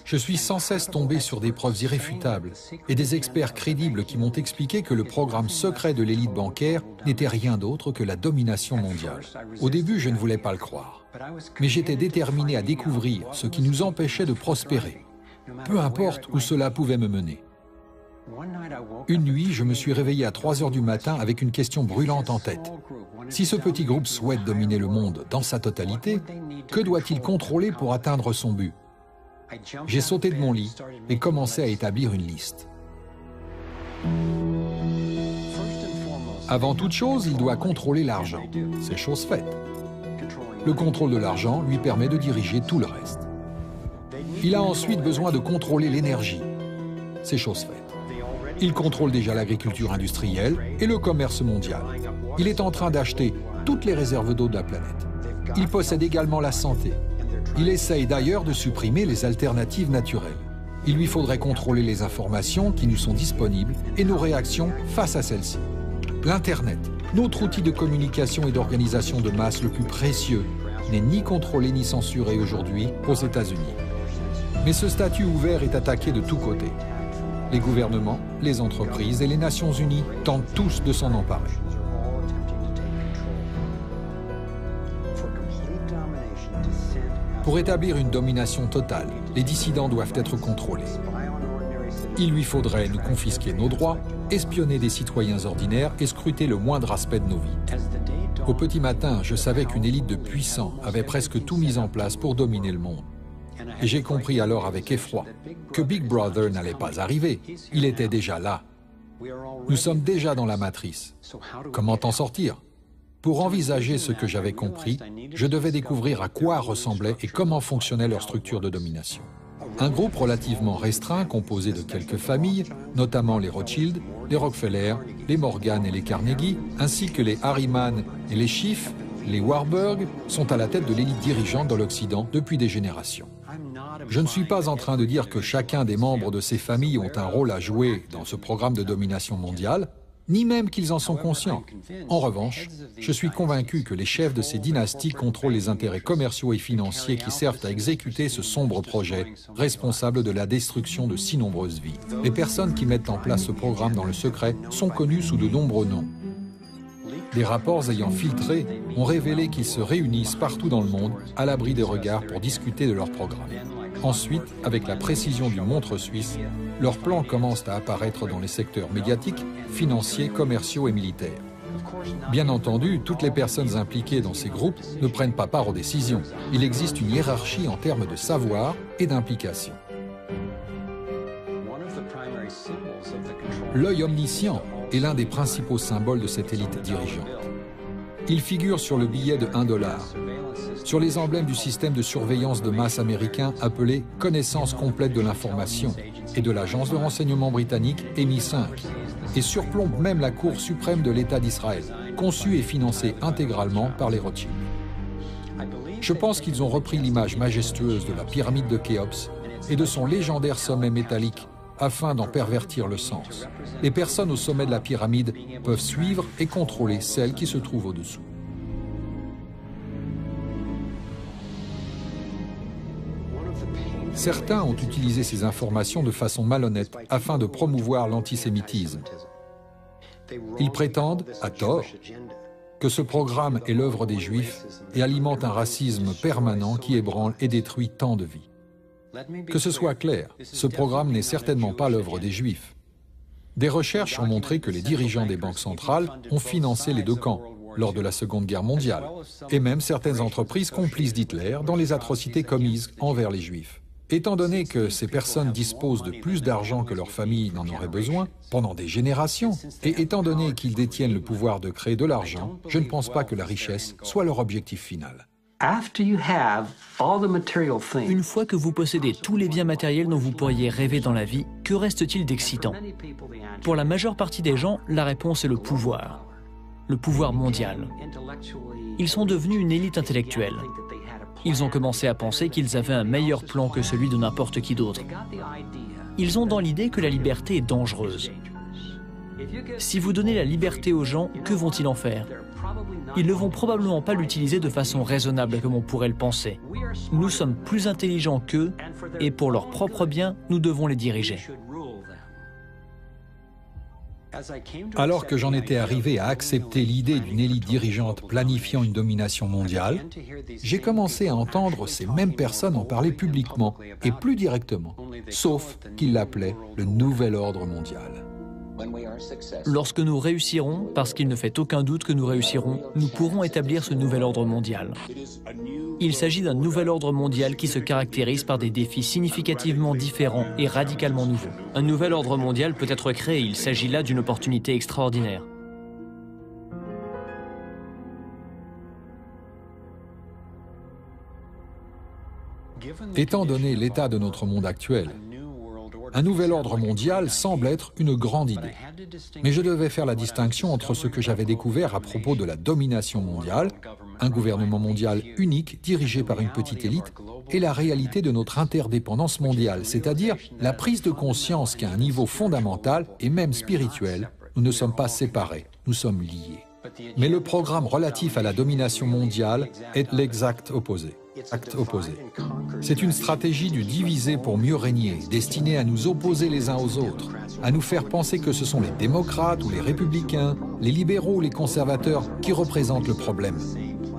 Je suis sans cesse tombé sur des preuves irréfutables et des experts crédibles qui m'ont expliqué que le programme secret de l'élite bancaire n'était rien d'autre que la domination mondiale. Au début, je ne voulais pas le croire, mais j'étais déterminé à découvrir ce qui nous empêchait de prospérer, peu importe où cela pouvait me mener. Une nuit, je me suis réveillé à 3 heures du matin avec une question brûlante en tête. Si ce petit groupe souhaite dominer le monde dans sa totalité, que doit-il contrôler pour atteindre son but? J'ai sauté de mon lit et commencé à établir une liste. Avant toute chose, il doit contrôler l'argent. C'est chose faite. Le contrôle de l'argent lui permet de diriger tout le reste. Il a ensuite besoin de contrôler l'énergie. C'est chose faite. Il contrôle déjà l'agriculture industrielle et le commerce mondial. Il est en train d'acheter toutes les réserves d'eau de la planète. Il possède également la santé. Il essaye d'ailleurs de supprimer les alternatives naturelles. Il lui faudrait contrôler les informations qui nous sont disponibles et nos réactions face à celles-ci. L'Internet, notre outil de communication et d'organisation de masse le plus précieux, n'est ni contrôlé ni censuré aujourd'hui aux États-Unis. Mais ce statut ouvert est attaqué de tous côtés. Les gouvernements, les entreprises et les Nations Unies tentent tous de s'en emparer. Pour établir une domination totale, les dissidents doivent être contrôlés. Il lui faudrait nous confisquer nos droits, espionner des citoyens ordinaires et scruter le moindre aspect de nos vies. Au petit matin, je savais qu'une élite de puissants avait presque tout mis en place pour dominer le monde. Et j'ai compris alors avec effroi que Big Brother n'allait pas arriver. Il était déjà là. Nous sommes déjà dans la matrice. Comment en sortir? Pour envisager ce que j'avais compris, je devais découvrir à quoi ressemblait et comment fonctionnait leur structure de domination. Un groupe relativement restreint composé de quelques familles, notamment les Rothschild, les Rockefeller, les Morgan et les Carnegie, ainsi que les Harriman et les Schiff, les Warburg, sont à la tête de l'élite dirigeante dans l'Occident depuis des générations. Je ne suis pas en train de dire que chacun des membres de ces familles ont un rôle à jouer dans ce programme de domination mondiale, ni même qu'ils en sont conscients. En revanche, je suis convaincu que les chefs de ces dynasties contrôlent les intérêts commerciaux et financiers qui servent à exécuter ce sombre projet, responsable de la destruction de si nombreuses vies. Les personnes qui mettent en place ce programme dans le secret sont connues sous de nombreux noms. Des rapports ayant filtré ont révélé qu'ils se réunissent partout dans le monde, à l'abri des regards, pour discuter de leur programme. Ensuite, avec la précision d'une montre suisse, leurs plans commencent à apparaître dans les secteurs médiatiques, financiers, commerciaux et militaires. Bien entendu, toutes les personnes impliquées dans ces groupes ne prennent pas part aux décisions. Il existe une hiérarchie en termes de savoir et d'implication. L'œil omniscient est l'un des principaux symboles de cette élite dirigeante. Il figure sur le billet de $1, sur les emblèmes du système de surveillance de masse américain appelé « Connaissance complète de l'information » et de l'agence de renseignement britannique MI5, et surplombe même la Cour suprême de l'État d'Israël, conçue et financée intégralement par les Rothschild. Je pense qu'ils ont repris l'image majestueuse de la pyramide de Khéops et de son légendaire sommet métallique afin d'en pervertir le sens. Les personnes au sommet de la pyramide peuvent suivre et contrôler celles qui se trouvent au-dessous. Certains ont utilisé ces informations de façon malhonnête afin de promouvoir l'antisémitisme. Ils prétendent, à tort, que ce programme est l'œuvre des Juifs et alimente un racisme permanent qui ébranle et détruit tant de vies. Que ce soit clair, ce programme n'est certainement pas l'œuvre des Juifs. Des recherches ont montré que les dirigeants des banques centrales ont financé les deux camps lors de la Seconde Guerre mondiale, et même certaines entreprises complices d'Hitler dans les atrocités commises envers les Juifs. Étant donné que ces personnes disposent de plus d'argent que leur famille n'en aurait besoin pendant des générations, et étant donné qu'ils détiennent le pouvoir de créer de l'argent, je ne pense pas que la richesse soit leur objectif final. Une fois que vous possédez tous les biens matériels dont vous pourriez rêver dans la vie, que reste-t-il d'excitant? Pour la majeure partie des gens, la réponse est le pouvoir mondial. Ils sont devenus une élite intellectuelle. Ils ont commencé à penser qu'ils avaient un meilleur plan que celui de n'importe qui d'autre. Ils ont dans l'idée que la liberté est dangereuse. Si vous donnez la liberté aux gens, que vont-ils en faire? ils ne vont probablement pas l'utiliser de façon raisonnable comme on pourrait le penser. Nous sommes plus intelligents qu'eux et pour leur propre bien, nous devons les diriger. Alors que j'en étais arrivé à accepter l'idée d'une élite dirigeante planifiant une domination mondiale, j'ai commencé à entendre ces mêmes personnes en parler publiquement et plus directement, sauf qu'ils l'appelaient le nouvel ordre mondial. Lorsque nous réussirons, parce qu'il ne fait aucun doute que nous réussirons, nous pourrons établir ce nouvel ordre mondial. Il s'agit d'un nouvel ordre mondial qui se caractérise par des défis significativement différents et radicalement nouveaux. Un nouvel ordre mondial peut être créé, il s'agit là d'une opportunité extraordinaire. Étant donné l'état de notre monde actuel, un nouvel ordre mondial semble être une grande idée. Mais je devais faire la distinction entre ce que j'avais découvert à propos de la domination mondiale, un gouvernement mondial unique dirigé par une petite élite, et la réalité de notre interdépendance mondiale, c'est-à-dire la prise de conscience qu'à un niveau fondamental et même spirituel, nous ne sommes pas séparés, nous sommes liés. Mais le programme relatif à la domination mondiale est l'exact opposé. C'est une stratégie du diviser pour mieux régner, destinée à nous opposer les uns aux autres, à nous faire penser que ce sont les démocrates ou les républicains, les libéraux ou les conservateurs qui représentent le problème,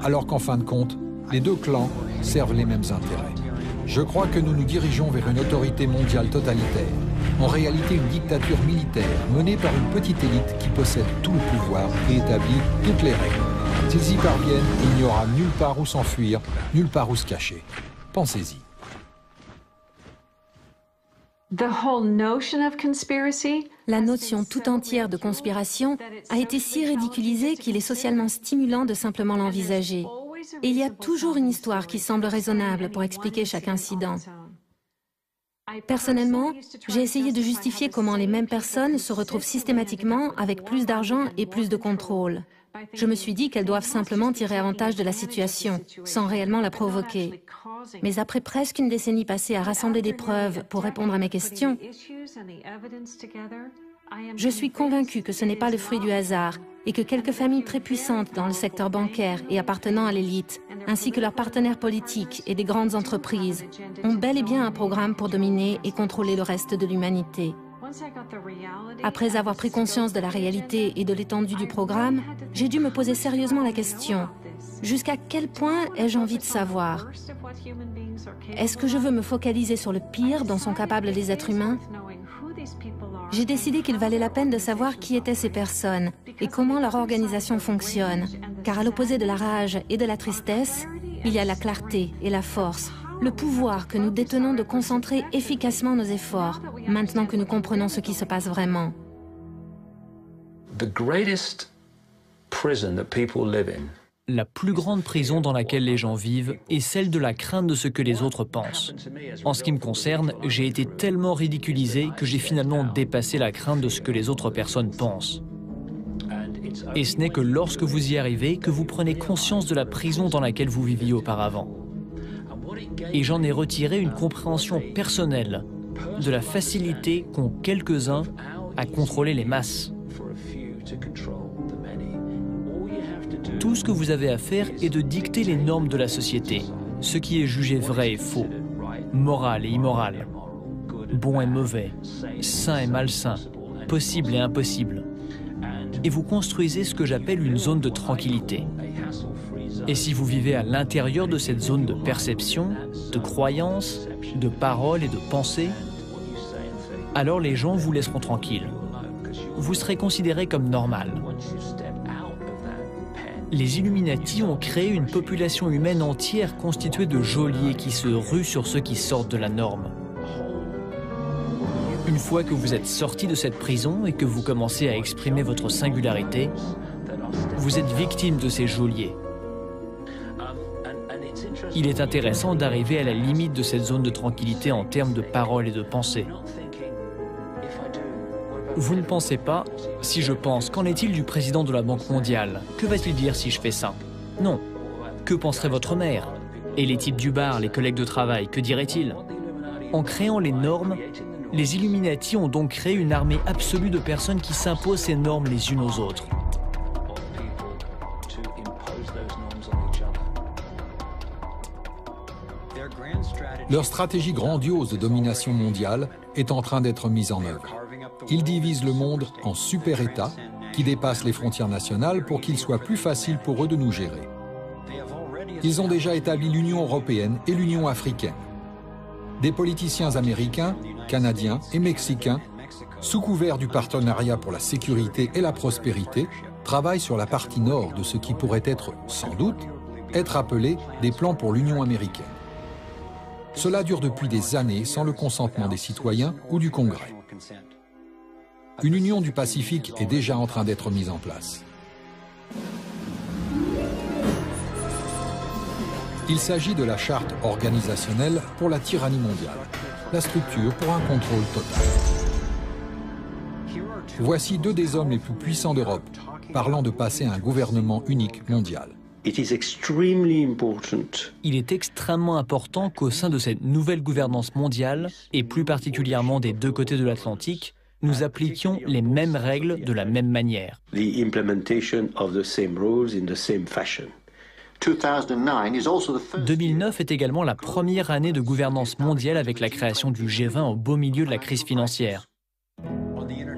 alors qu'en fin de compte, les deux clans servent les mêmes intérêts. Je crois que nous nous dirigeons vers une autorité mondiale totalitaire, en réalité une dictature militaire menée par une petite élite qui possède tout le pouvoir et établit toutes les règles. S'ils y parviennent, il n'y aura nulle part où s'enfuir, nulle part où se cacher. Pensez-y. La notion tout entière de conspiration a été si ridiculisée qu'il est socialement stimulant de simplement l'envisager. Et il y a toujours une histoire qui semble raisonnable pour expliquer chaque incident. Personnellement, j'ai essayé de justifier comment les mêmes personnes se retrouvent systématiquement avec plus d'argent et plus de contrôle. Je me suis dit qu'elles doivent simplement tirer avantage de la situation, sans réellement la provoquer. Mais après presque une décennie passée à rassembler des preuves pour répondre à mes questions, je suis convaincue que ce n'est pas le fruit du hasard et que quelques familles très puissantes dans le secteur bancaire et appartenant à l'élite, ainsi que leurs partenaires politiques et des grandes entreprises, ont bel et bien un programme pour dominer et contrôler le reste de l'humanité. Après avoir pris conscience de la réalité et de l'étendue du programme, j'ai dû me poser sérieusement la question: jusqu'à quel point ai-je envie de savoir? Est-ce que je veux me focaliser sur le pire dont sont capables les êtres humains? J'ai décidé qu'il valait la peine de savoir qui étaient ces personnes et comment leur organisation fonctionne, car à l'opposé de la rage et de la tristesse, il y a la clarté et la force, le pouvoir que nous détenons de concentrer efficacement nos efforts, maintenant que nous comprenons ce qui se passe vraiment. La plus grande prison dans laquelle les gens vivent est celle de la crainte de ce que les autres pensent. En ce qui me concerne, j'ai été tellement ridiculisé que j'ai finalement dépassé la crainte de ce que les autres personnes pensent. Et ce n'est que lorsque vous y arrivez que vous prenez conscience de la prison dans laquelle vous viviez auparavant. Et j'en ai retiré une compréhension personnelle de la facilité qu'ont quelques-uns à contrôler les masses. Tout ce que vous avez à faire est de dicter les normes de la société, ce qui est jugé vrai et faux, moral et immoral, bon et mauvais, sain et malsain, possible et impossible. Et vous construisez ce que j'appelle une zone de tranquillité. Et si vous vivez à l'intérieur de cette zone de perception, de croyance, de parole et de pensée, alors les gens vous laisseront tranquille. Vous serez considéré comme normal. Les Illuminati ont créé une population humaine entière constituée de geôliers qui se ruent sur ceux qui sortent de la norme. Une fois que vous êtes sorti de cette prison et que vous commencez à exprimer votre singularité, vous êtes victime de ces geôliers. Il est intéressant d'arriver à la limite de cette zone de tranquillité en termes de parole et de pensée. Vous ne pensez pas, si je pense, qu'en est-il du président de la Banque mondiale? Que va-t-il dire si je fais ça? Non. Que penserait votre mère? Et les types du bar, les collègues de travail, que diraient-ils? En créant les normes, les Illuminati ont donc créé une armée absolue de personnes qui s'imposent ces normes les unes aux autres. Leur stratégie grandiose de domination mondiale est en train d'être mise en œuvre. Ils divisent le monde en super-États qui dépassent les frontières nationales pour qu'il soit plus facile pour eux de nous gérer. Ils ont déjà établi l'Union européenne et l'Union africaine. Des politiciens américains, canadiens et mexicains, sous couvert du partenariat pour la sécurité et la prospérité, travaillent sur la partie nord de ce qui pourrait être, sans doute, être appelé des plans pour l'Union américaine. Cela dure depuis des années sans le consentement des citoyens ou du Congrès. Une Union du Pacifique est déjà en train d'être mise en place. Il s'agit de la charte organisationnelle pour la tyrannie mondiale, la structure pour un contrôle total. Voici deux des hommes les plus puissants d'Europe, parlant de passer à un gouvernement unique mondial. Il est extrêmement important qu'au sein de cette nouvelle gouvernance mondiale, et plus particulièrement des deux côtés de l'Atlantique, nous appliquions les mêmes règles de la même manière. 2009 est également la première année de gouvernance mondiale avec la création du G20 au beau milieu de la crise financière.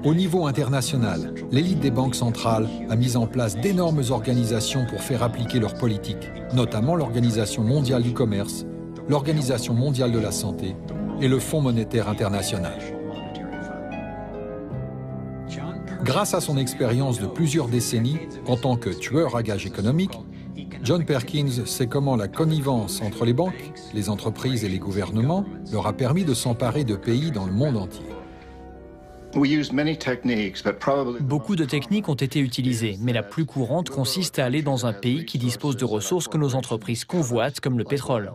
Au niveau international, l'élite des banques centrales a mis en place d'énormes organisations pour faire appliquer leurs politiques, notamment l'Organisation mondiale du commerce, l'Organisation mondiale de la santé et le Fonds monétaire international. Grâce à son expérience de plusieurs décennies en tant que tueur à gages économiques, John Perkins sait comment la connivence entre les banques, les entreprises et les gouvernements leur a permis de s'emparer de pays dans le monde entier. Beaucoup de techniques ont été utilisées, mais la plus courante consiste à aller dans un pays qui dispose de ressources que nos entreprises convoitent, comme le pétrole.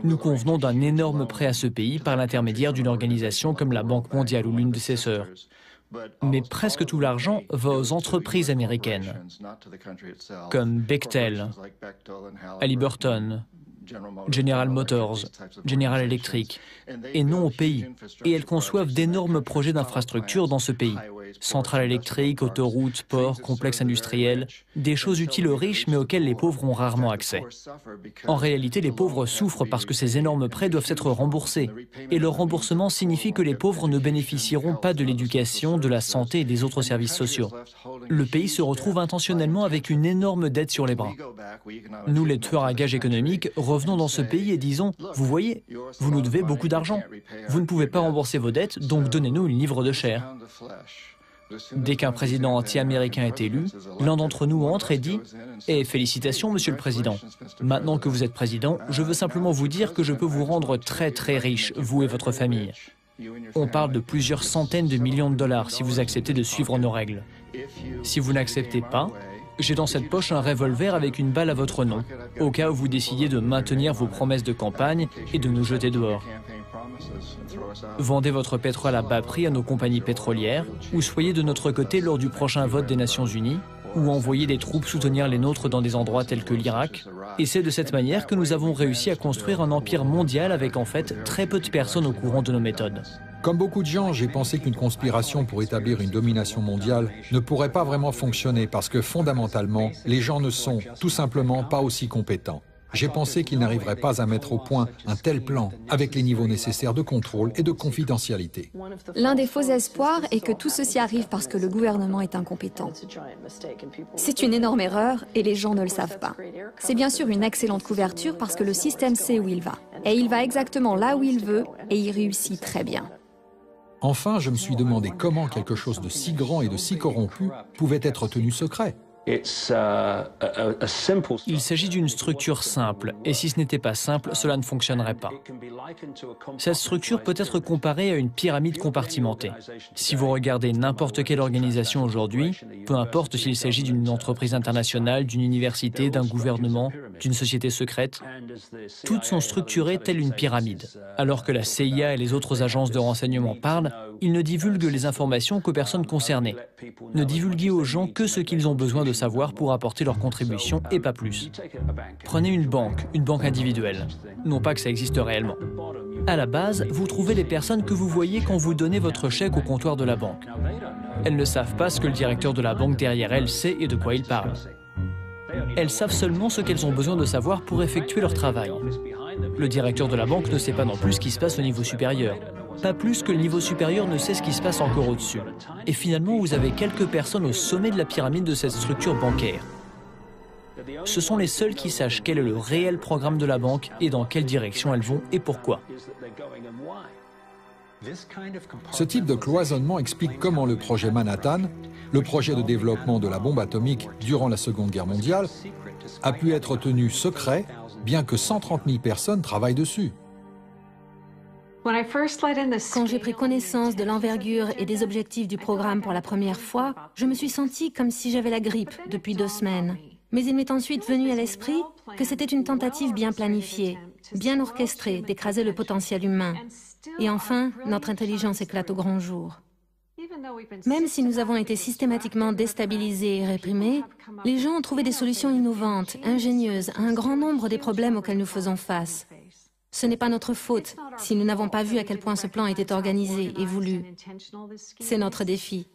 Nous convenons d'un énorme prêt à ce pays par l'intermédiaire d'une organisation comme la Banque mondiale ou l'une de ses sœurs. Mais presque tout l'argent va aux entreprises américaines, comme Bechtel, Halliburton, General Motors, General Electric, et non au pays. Et elles conçoivent d'énormes projets d'infrastructures dans ce pays. Centrales électriques, autoroutes, ports, complexes industriels, des choses utiles aux riches mais auxquelles les pauvres ont rarement accès. En réalité, les pauvres souffrent parce que ces énormes prêts doivent être remboursés. Et leur remboursement signifie que les pauvres ne bénéficieront pas de l'éducation, de la santé et des autres services sociaux. Le pays se retrouve intentionnellement avec une énorme dette sur les bras. Nous, les tueurs à gages économiques, revenons dans ce pays et disons « Vous voyez, vous nous devez beaucoup d'argent. Vous ne pouvez pas rembourser vos dettes, donc donnez-nous une livre de chair. » Dès qu'un président anti-américain est élu, l'un d'entre nous entre et dit « Eh, félicitations, Monsieur le Président. Maintenant que vous êtes président, je veux simplement vous dire que je peux vous rendre très très riche, vous et votre famille. On parle de plusieurs centaines de millions de dollars si vous acceptez de suivre nos règles. Si vous n'acceptez pas, j'ai dans cette poche un revolver avec une balle à votre nom, au cas où vous décidiez de maintenir vos promesses de campagne et de nous jeter dehors. Vendez votre pétrole à bas prix à nos compagnies pétrolières, ou soyez de notre côté lors du prochain vote des Nations Unies, ou envoyez des troupes soutenir les nôtres dans des endroits tels que l'Irak. Et c'est de cette manière que nous avons réussi à construire un empire mondial avec en fait très peu de personnes au courant de nos méthodes. Comme beaucoup de gens, j'ai pensé qu'une conspiration pour établir une domination mondiale ne pourrait pas vraiment fonctionner parce que fondamentalement, les gens ne sont tout simplement pas aussi compétents. J'ai pensé qu'ils n'arriveraient pas à mettre au point un tel plan avec les niveaux nécessaires de contrôle et de confidentialité. L'un des faux espoirs est que tout ceci arrive parce que le gouvernement est incompétent. C'est une énorme erreur et les gens ne le savent pas. C'est bien sûr une excellente couverture parce que le système sait où il va. Et il va exactement là où il veut et il réussit très bien. Enfin, je me suis demandé comment quelque chose de si grand et de si corrompu pouvait être tenu secret. Il s'agit d'une structure simple, et si ce n'était pas simple, cela ne fonctionnerait pas. Cette structure peut être comparée à une pyramide compartimentée. Si vous regardez n'importe quelle organisation aujourd'hui, peu importe s'il s'agit d'une entreprise internationale, d'une université, d'un gouvernement, d'une société secrète, toutes sont structurées telle une pyramide. Alors que la CIA et les autres agences de renseignement parlent, ils ne divulguent les informations qu'aux personnes concernées. Ne divulguez aux gens que ce qu'ils ont besoin de savoir pour apporter leur contribution et pas plus. Prenez une banque individuelle. Non pas que ça existe réellement. À la base, vous trouvez les personnes que vous voyez quand vous donnez votre chèque au comptoir de la banque. Elles ne savent pas ce que le directeur de la banque derrière elles sait et de quoi il parle. Elles savent seulement ce qu'elles ont besoin de savoir pour effectuer leur travail. Le directeur de la banque ne sait pas non plus ce qui se passe au niveau supérieur. Pas plus que le niveau supérieur ne sait ce qui se passe encore au-dessus. Et finalement, vous avez quelques personnes au sommet de la pyramide de cette structure bancaire. Ce sont les seuls qui sachent quel est le réel programme de la banque et dans quelle direction elles vont et pourquoi. Ce type de cloisonnement explique comment le projet Manhattan, le projet de développement de la bombe atomique durant la Seconde Guerre mondiale, a pu être tenu secret, bien que 130 000 personnes travaillent dessus. Quand j'ai pris connaissance de l'envergure et des objectifs du programme pour la première fois, je me suis sentie comme si j'avais la grippe depuis 2 semaines. Mais il m'est ensuite venu à l'esprit que c'était une tentative bien planifiée, bien orchestrée d'écraser le potentiel humain. Et enfin, notre intelligence éclate au grand jour. Même si nous avons été systématiquement déstabilisés et réprimés, les gens ont trouvé des solutions innovantes, ingénieuses à un grand nombre des problèmes auxquels nous faisons face. Ce n'est pas notre faute si nous n'avons pas vu à quel point ce plan était organisé et voulu. C'est notre défi.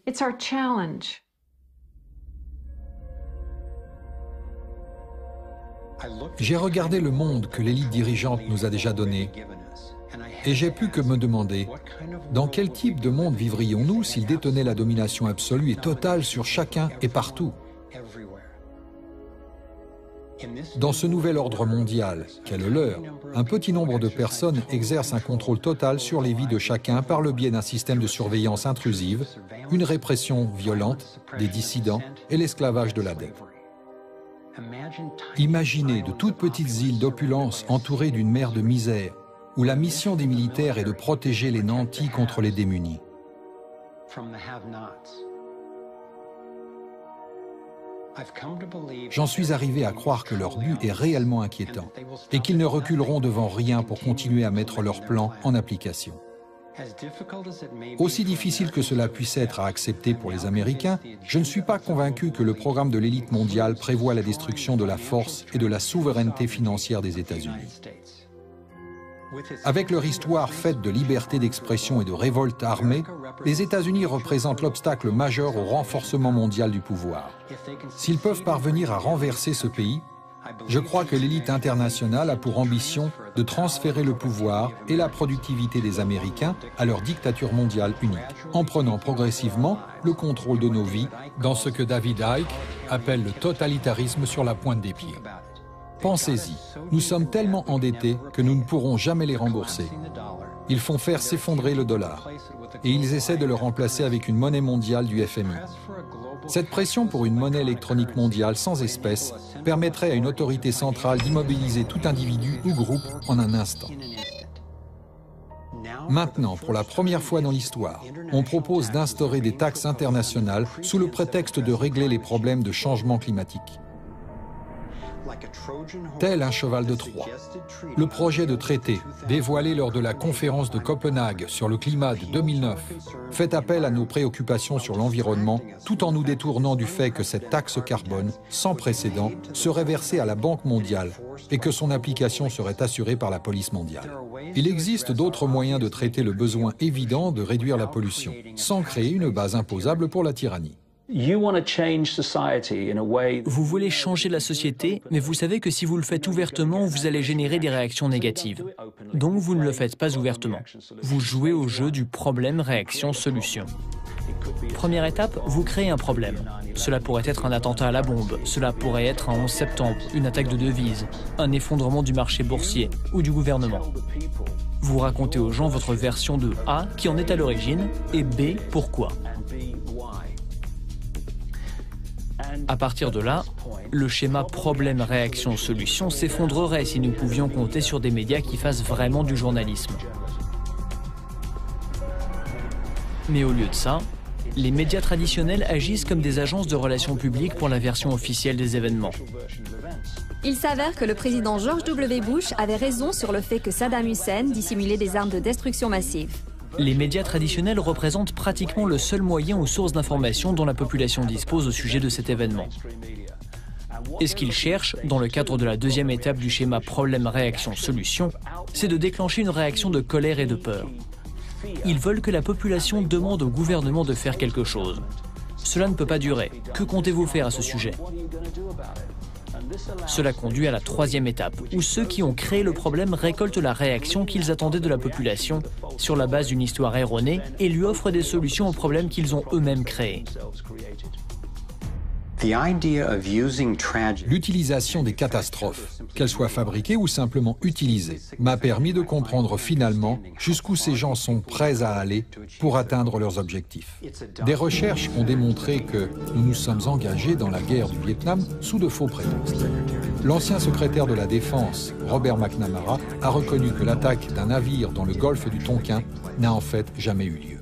J'ai regardé le monde que l'élite dirigeante nous a déjà donné et j'ai pu que me demander dans quel type de monde vivrions-nous s'ils détenaient la domination absolue et totale sur chacun et partout. Dans ce nouvel ordre mondial qu'est le leur, un petit nombre de personnes exercent un contrôle total sur les vies de chacun par le biais d'un système de surveillance intrusive, une répression violente des dissidents et l'esclavage de l'adepte. Imaginez de toutes petites îles d'opulence entourées d'une mer de misère, où la mission des militaires est de protéger les nantis contre les démunis. J'en suis arrivé à croire que leur but est réellement inquiétant et qu'ils ne reculeront devant rien pour continuer à mettre leur plan en application. Aussi difficile que cela puisse être à accepter pour les Américains, je ne suis pas convaincu que le programme de l'élite mondiale prévoit la destruction de la force et de la souveraineté financière des États-Unis. Avec leur histoire faite de liberté d'expression et de révolte armée, les États-Unis représentent l'obstacle majeur au renforcement mondial du pouvoir. S'ils peuvent parvenir à renverser ce pays, je crois que l'élite internationale a pour ambition de transférer le pouvoir et la productivité des Américains à leur dictature mondiale unique, en prenant progressivement le contrôle de nos vies dans ce que David Icke appelle le totalitarisme sur la pointe des pieds. Pensez-y, nous sommes tellement endettés que nous ne pourrons jamais les rembourser. Ils font faire s'effondrer le dollar et ils essaient de le remplacer avec une monnaie mondiale du FMI. Cette pression pour une monnaie électronique mondiale sans espèces permettrait à une autorité centrale d'immobiliser tout individu ou groupe en un instant. Maintenant, pour la première fois dans l'histoire, on propose d'instaurer des taxes internationales sous le prétexte de régler les problèmes de changement climatique. Tel un cheval de Troie, le projet de traité dévoilé lors de la conférence de Copenhague sur le climat de 2009 fait appel à nos préoccupations sur l'environnement tout en nous détournant du fait que cette taxe carbone, sans précédent, serait versée à la Banque mondiale et que son application serait assurée par la police mondiale. Il existe d'autres moyens de traiter le besoin évident de réduire la pollution, sans créer une base imposable pour la tyrannie. Vous voulez changer la société, mais vous savez que si vous le faites ouvertement, vous allez générer des réactions négatives. Donc vous ne le faites pas ouvertement. Vous jouez au jeu du problème, réaction, solution. Première étape, vous créez un problème. Cela pourrait être un attentat à la bombe, cela pourrait être un 11 septembre, une attaque de devises, un effondrement du marché boursier ou du gouvernement. Vous racontez aux gens votre version de A qui en est à l'origine et B pourquoi. À partir de là, le schéma problème-réaction-solution s'effondrerait si nous pouvions compter sur des médias qui fassent vraiment du journalisme. Mais au lieu de ça, les médias traditionnels agissent comme des agences de relations publiques pour la version officielle des événements. Il s'avère que le président George W. Bush avait raison sur le fait que Saddam Hussein dissimulait des armes de destruction massive. Les médias traditionnels représentent pratiquement le seul moyen ou source d'information dont la population dispose au sujet de cet événement. Et ce qu'ils cherchent, dans le cadre de la deuxième étape du schéma problème-réaction-solution, c'est de déclencher une réaction de colère et de peur. Ils veulent que la population demande au gouvernement de faire quelque chose. Cela ne peut pas durer. Que comptez-vous faire à ce sujet ? Cela conduit à la troisième étape, où ceux qui ont créé le problème récoltent la réaction qu'ils attendaient de la population sur la base d'une histoire erronée et lui offrent des solutions aux problèmes qu'ils ont eux-mêmes créés. L'utilisation des catastrophes, qu'elles soient fabriquées ou simplement utilisées, m'a permis de comprendre finalement jusqu'où ces gens sont prêts à aller pour atteindre leurs objectifs. Des recherches ont démontré que nous nous sommes engagés dans la guerre du Vietnam sous de faux prétextes. L'ancien secrétaire de la Défense, Robert McNamara, a reconnu que l'attaque d'un navire dans le golfe du Tonkin n'a en fait jamais eu lieu.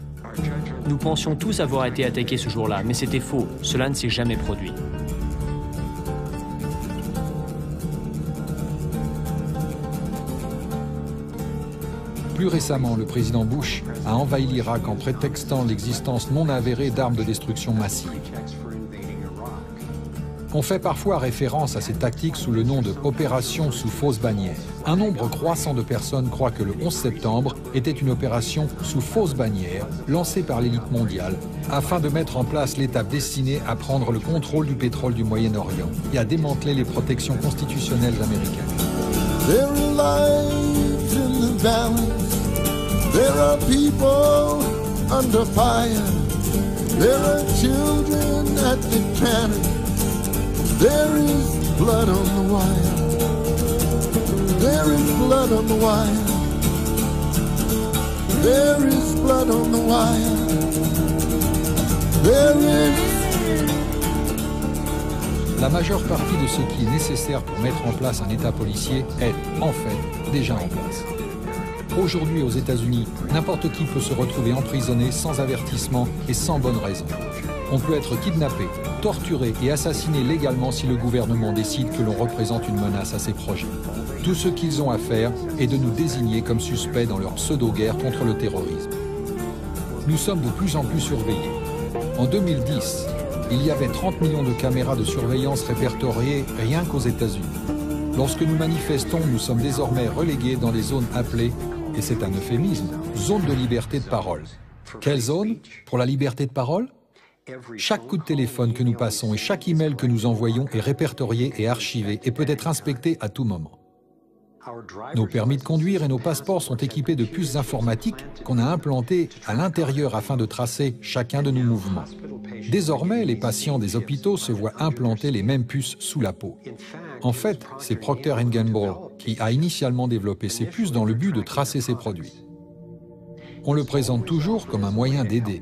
Nous pensions tous avoir été attaqués ce jour-là, mais c'était faux. Cela ne s'est jamais produit. Plus récemment, le président Bush a envahi l'Irak en prétextant l'existence non avérée d'armes de destruction massive. On fait parfois référence à ces tactiques sous le nom de « opération sous fausse bannière ». Un nombre croissant de personnes croient que le 11 septembre était une opération sous fausse bannière lancée par l'élite mondiale afin de mettre en place l'étape destinée à prendre le contrôle du pétrole du Moyen-Orient et à démanteler les protections constitutionnelles américaines. There are lives in the valleys. There are people under fire. There are children at the cannon. There is blood on the wire. There is blood on the wire. There is blood on the wire. There is... La majeure partie de ce qui est nécessaire pour mettre en place un État policier est, en fait, déjà en place. Aujourd'hui, aux États-Unis, n'importe qui peut se retrouver emprisonné sans avertissement et sans bonne raison. On peut être kidnappé, torturé et assassiné légalement si le gouvernement décide que l'on représente une menace à ses projets. Tout ce qu'ils ont à faire est de nous désigner comme suspects dans leur pseudo-guerre contre le terrorisme. Nous sommes de plus en plus surveillés. En 2010, il y avait 30 millions de caméras de surveillance répertoriées rien qu'aux États-Unis. Lorsque nous manifestons, nous sommes désormais relégués dans les zones appelées, et c'est un euphémisme, zones de liberté de parole. Quelle zone pour la liberté de parole ? Chaque coup de téléphone que nous passons et chaque email que nous envoyons est répertorié et archivé et peut être inspecté à tout moment. Nos permis de conduire et nos passeports sont équipés de puces informatiques qu'on a implantées à l'intérieur afin de tracer chacun de nos mouvements. Désormais, les patients des hôpitaux se voient implanter les mêmes puces sous la peau. En fait, c'est Procter & Gamble qui a initialement développé ces puces dans le but de tracer ses produits. On le présente toujours comme un moyen d'aider.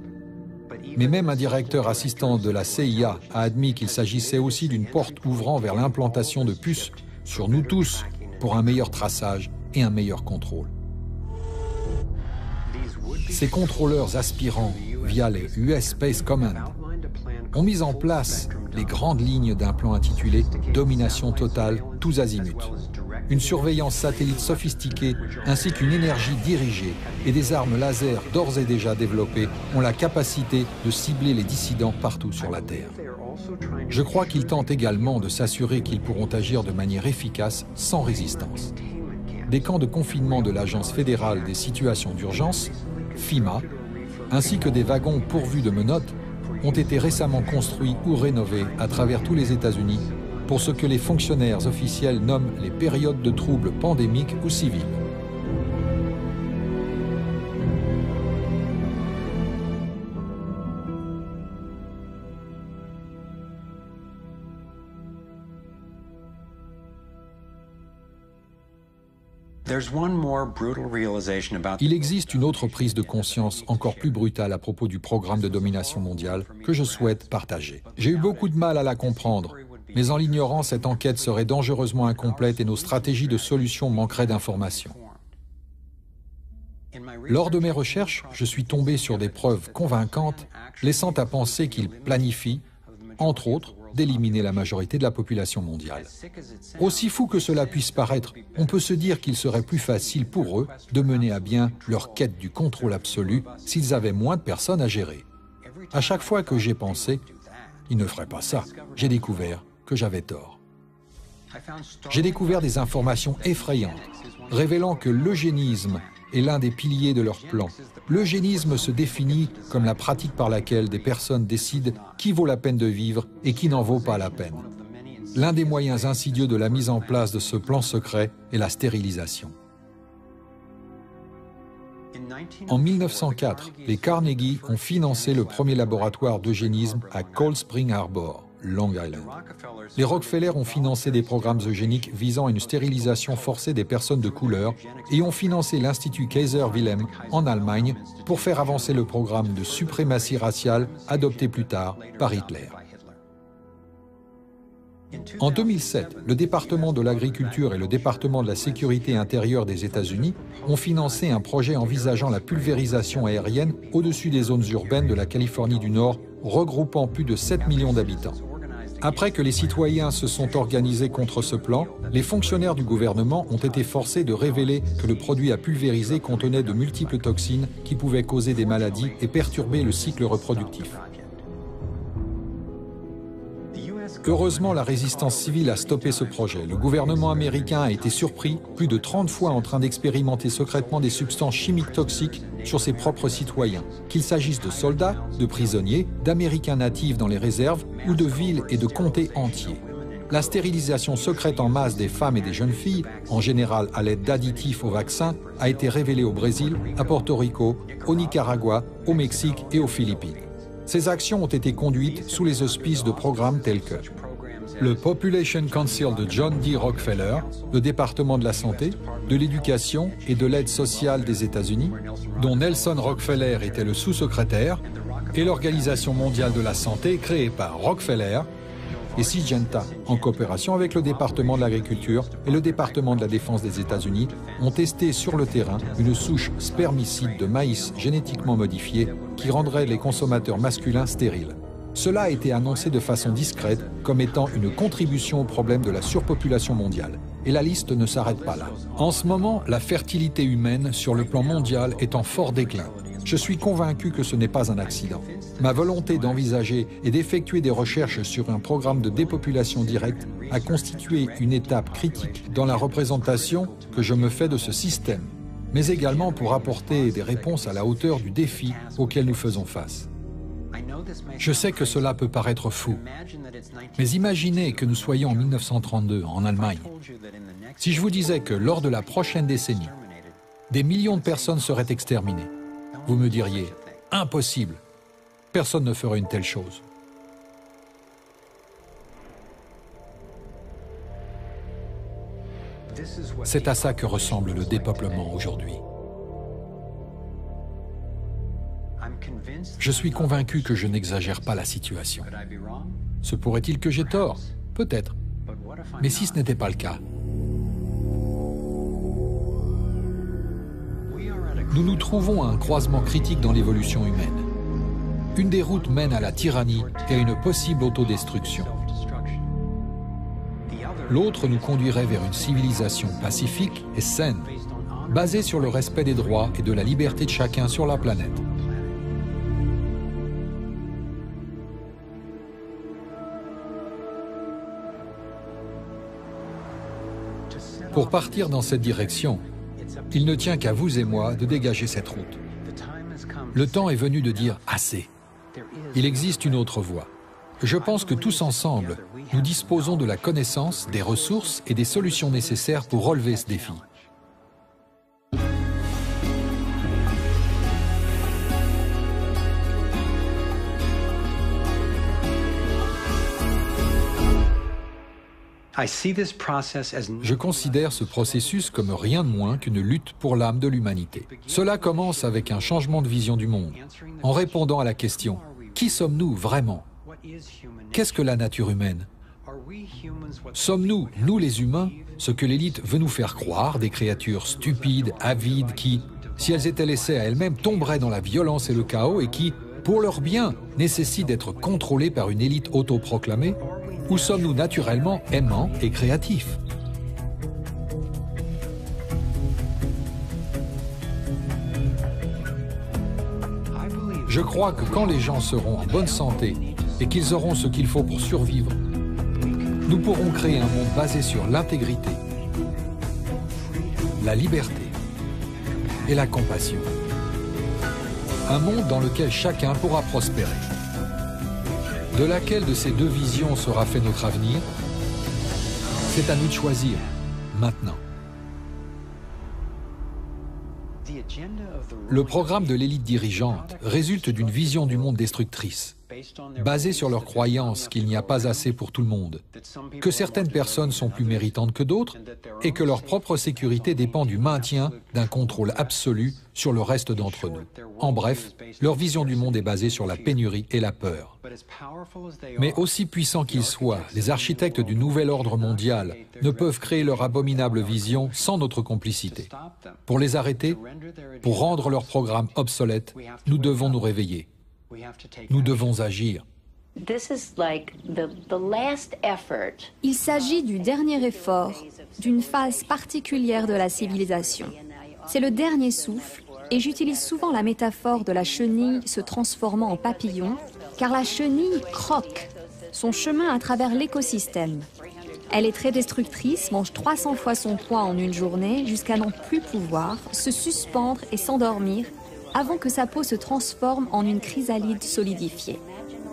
Mais même un directeur assistant de la CIA a admis qu'il s'agissait aussi d'une porte ouvrant vers l'implantation de puces sur nous tous pour un meilleur traçage et un meilleur contrôle. Ces contrôleurs aspirants, via les US Space Command, ont mis en place les grandes lignes d'un plan intitulé « Domination totale, tous azimuts ». Une surveillance satellite sophistiquée ainsi qu'une énergie dirigée et des armes laser d'ores et déjà développées ont la capacité de cibler les dissidents partout sur la Terre. Je crois qu'ils tentent également de s'assurer qu'ils pourront agir de manière efficace sans résistance. Des camps de confinement de l'Agence fédérale des situations d'urgence, FEMA, ainsi que des wagons pourvus de menottes ont été récemment construits ou rénovés à travers tous les États-Unis pour ce que les fonctionnaires officiels nomment les périodes de troubles pandémiques ou civils. Il existe une autre prise de conscience encore plus brutale à propos du programme de domination mondiale que je souhaite partager. J'ai eu beaucoup de mal à la comprendre, mais en l'ignorant, cette enquête serait dangereusement incomplète et nos stratégies de solution manqueraient d'informations. Lors de mes recherches, je suis tombé sur des preuves convaincantes laissant à penser qu'ils planifient, entre autres, d'éliminer la majorité de la population mondiale. Aussi fou que cela puisse paraître, on peut se dire qu'il serait plus facile pour eux de mener à bien leur quête du contrôle absolu s'ils avaient moins de personnes à gérer. À chaque fois que j'ai pensé, ils ne feraient pas ça, j'ai découvert que j'avais tort. J'ai découvert des informations effrayantes, révélant que l'eugénisme est l'un des piliers de leur plan. L'eugénisme se définit comme la pratique par laquelle des personnes décident qui vaut la peine de vivre et qui n'en vaut pas la peine. l'un des moyens insidieux de la mise en place de ce plan secret est la stérilisation. En 1904, les Carnegie ont financé le premier laboratoire d'eugénisme à Cold Spring Harbor, Long Island. Les Rockefeller ont financé des programmes eugéniques visant à une stérilisation forcée des personnes de couleur et ont financé l'Institut Kaiser Wilhelm en Allemagne pour faire avancer le programme de suprématie raciale adopté plus tard par Hitler. En 2007, le département de l'Agriculture et le département de la Sécurité intérieure des États-Unis ont financé un projet envisageant la pulvérisation aérienne au-dessus des zones urbaines de la Californie du Nord, regroupant plus de 7 millions d'habitants. Après que les citoyens se sont organisés contre ce plan, les fonctionnaires du gouvernement ont été forcés de révéler que le produit à pulvériser contenait de multiples toxines qui pouvaient causer des maladies et perturber le cycle reproductif. Heureusement, la résistance civile a stoppé ce projet. Le gouvernement américain a été surpris plus de 30 fois en train d'expérimenter secrètement des substances chimiques toxiques sur ses propres citoyens, qu'il s'agisse de soldats, de prisonniers, d'Américains natifs dans les réserves ou de villes et de comtés entiers. La stérilisation secrète en masse des femmes et des jeunes filles, en général à l'aide d'additifs au vaccin, a été révélée au Brésil, à Porto Rico, au Nicaragua, au Mexique et aux Philippines. Ces actions ont été conduites sous les auspices de programmes tels que le Population Council de John D. Rockefeller, le département de la santé, de l'éducation et de l'aide sociale des États-Unis, dont Nelson Rockefeller était le sous-secrétaire, et l'Organisation mondiale de la santé créée par Rockefeller et Syngenta, en coopération avec le département de l'Agriculture et le département de la Défense des États-Unis, ont testé sur le terrain une souche spermicide de maïs génétiquement modifiée qui rendrait les consommateurs masculins stériles. Cela a été annoncé de façon discrète comme étant une contribution au problème de la surpopulation mondiale. Et la liste ne s'arrête pas là. En ce moment, la fertilité humaine sur le plan mondial est en fort déclin. Je suis convaincu que ce n'est pas un accident. Ma volonté d'envisager et d'effectuer des recherches sur un programme de dépopulation directe a constitué une étape critique dans la représentation que je me fais de ce système, mais également pour apporter des réponses à la hauteur du défi auquel nous faisons face. Je sais que cela peut paraître fou, mais imaginez que nous soyons en 1932 en Allemagne. Si je vous disais que lors de la prochaine décennie, des millions de personnes seraient exterminées, vous me diriez « impossible ». Personne ne ferait une telle chose. C'est à ça que ressemble le dépeuplement aujourd'hui. Je suis convaincu que je n'exagère pas la situation. Se pourrait-il que j'ai tort? Peut-être. Mais si ce n'était pas le cas? Nous nous trouvons à un croisement critique dans l'évolution humaine. Une des routes mène à la tyrannie et à une possible autodestruction. L'autre nous conduirait vers une civilisation pacifique et saine, basée sur le respect des droits et de la liberté de chacun sur la planète. Pour partir dans cette direction, il ne tient qu'à vous et moi de dégager cette route. Le temps est venu de dire « assez ». Il existe une autre voie. Je pense que tous ensemble, nous disposons de la connaissance, des ressources et des solutions nécessaires pour relever ce défi. Je considère ce processus comme rien de moins qu'une lutte pour l'âme de l'humanité. Cela commence avec un changement de vision du monde, en répondant à la question « Qui sommes-nous vraiment ? Qu'est-ce que la nature humaine ? Sommes-nous, nous les humains, ce que l'élite veut nous faire croire, des créatures stupides, avides, qui, si elles étaient laissées à elles-mêmes, tomberaient dans la violence et le chaos et qui, pour leur bien, nécessitent d'être contrôlées par une élite autoproclamée ? Ou sommes-nous naturellement aimants et créatifs ? Je crois que quand les gens seront en bonne santé et qu'ils auront ce qu'il faut pour survivre, nous pourrons créer un monde basé sur l'intégrité, la liberté et la compassion. Un monde dans lequel chacun pourra prospérer. De laquelle de ces deux visions sera fait notre avenir? C'est à nous de choisir, maintenant. Le programme de l'élite dirigeante résulte d'une vision du monde destructrice, basée sur leur croyance qu'il n'y a pas assez pour tout le monde, que certaines personnes sont plus méritantes que d'autres et que leur propre sécurité dépend du maintien d'un contrôle absolu sur le reste d'entre nous. En bref, leur vision du monde est basée sur la pénurie et la peur. Mais aussi puissants qu'ils soient, les architectes du nouvel ordre mondial ne peuvent créer leur abominable vision sans notre complicité. Pour les arrêter, pour rendre leur programme obsolète, nous devons nous réveiller. Nous devons agir. Il s'agit du dernier effort, d'une phase particulière de la civilisation. C'est le dernier souffle, et j'utilise souvent la métaphore de la chenille se transformant en papillon, car la chenille croque son chemin à travers l'écosystème. Elle est très destructrice, mange 300 fois son poids en une journée, jusqu'à n'en plus pouvoir, se suspendre et s'endormir, avant que sa peau se transforme en une chrysalide solidifiée.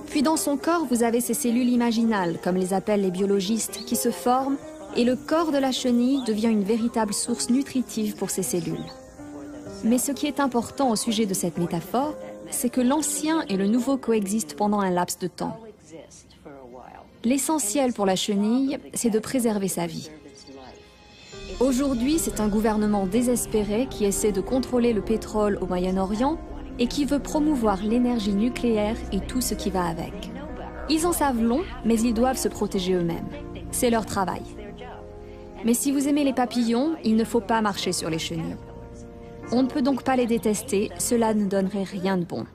Puis dans son corps, vous avez ces cellules imaginales, comme les appellent les biologistes, qui se forment, et le corps de la chenille devient une véritable source nutritive pour ces cellules. Mais ce qui est important au sujet de cette métaphore, c'est que l'ancien et le nouveau coexistent pendant un laps de temps. L'essentiel pour la chenille, c'est de préserver sa vie. Aujourd'hui, c'est un gouvernement désespéré qui essaie de contrôler le pétrole au Moyen-Orient et qui veut promouvoir l'énergie nucléaire et tout ce qui va avec. Ils en savent long, mais ils doivent se protéger eux-mêmes. C'est leur travail. Mais si vous aimez les papillons, il ne faut pas marcher sur les chenilles. On ne peut donc pas les détester, cela ne donnerait rien de bon.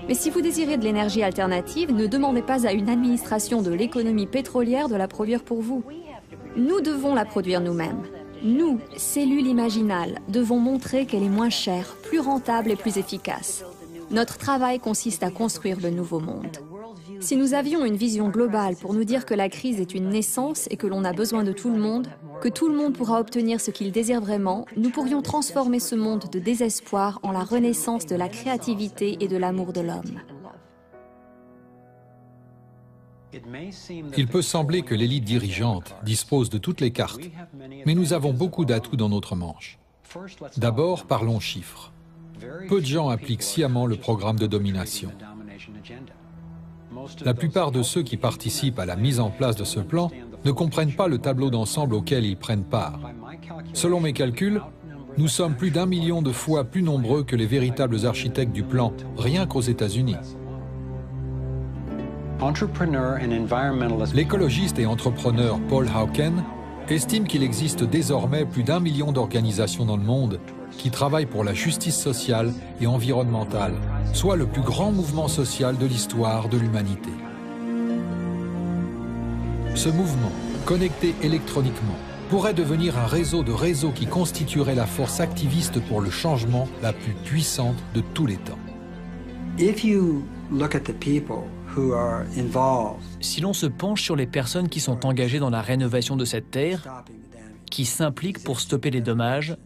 Mais si vous désirez de l'énergie alternative, ne demandez pas à une administration de l'économie pétrolière de la produire pour vous. Nous devons la produire nous-mêmes. Nous, cellules imaginales, devons montrer qu'elle est moins chère, plus rentable et plus efficace. Notre travail consiste à construire le nouveau monde. Si nous avions une vision globale pour nous dire que la crise est une naissance et que l'on a besoin de tout le monde, que tout le monde pourra obtenir ce qu'il désire vraiment, nous pourrions transformer ce monde de désespoir en la renaissance de la créativité et de l'amour de l'homme. Il peut sembler que l'élite dirigeante dispose de toutes les cartes, mais nous avons beaucoup d'atouts dans notre manche. D'abord, parlons chiffres. Peu de gens appliquent sciemment le programme de domination. La plupart de ceux qui participent à la mise en place de ce plan ne comprennent pas le tableau d'ensemble auquel ils prennent part. Selon mes calculs, nous sommes plus d'1 million de fois plus nombreux que les véritables architectes du plan, rien qu'aux États-Unis. L'écologiste et entrepreneur Paul Hawken estime qu'il existe désormais plus d'1 million d'organisations dans le monde qui travaillent pour la justice sociale et environnementale, soit le plus grand mouvement social de l'histoire de l'humanité. Ce mouvement, connecté électroniquement, pourrait devenir un réseau de réseaux qui constituerait la force activiste pour le changement la plus puissante de tous les temps. Si l'on se penche sur les personnes qui sont engagées dans la rénovation de cette terre, qui s'impliquent pour stopper les dommages,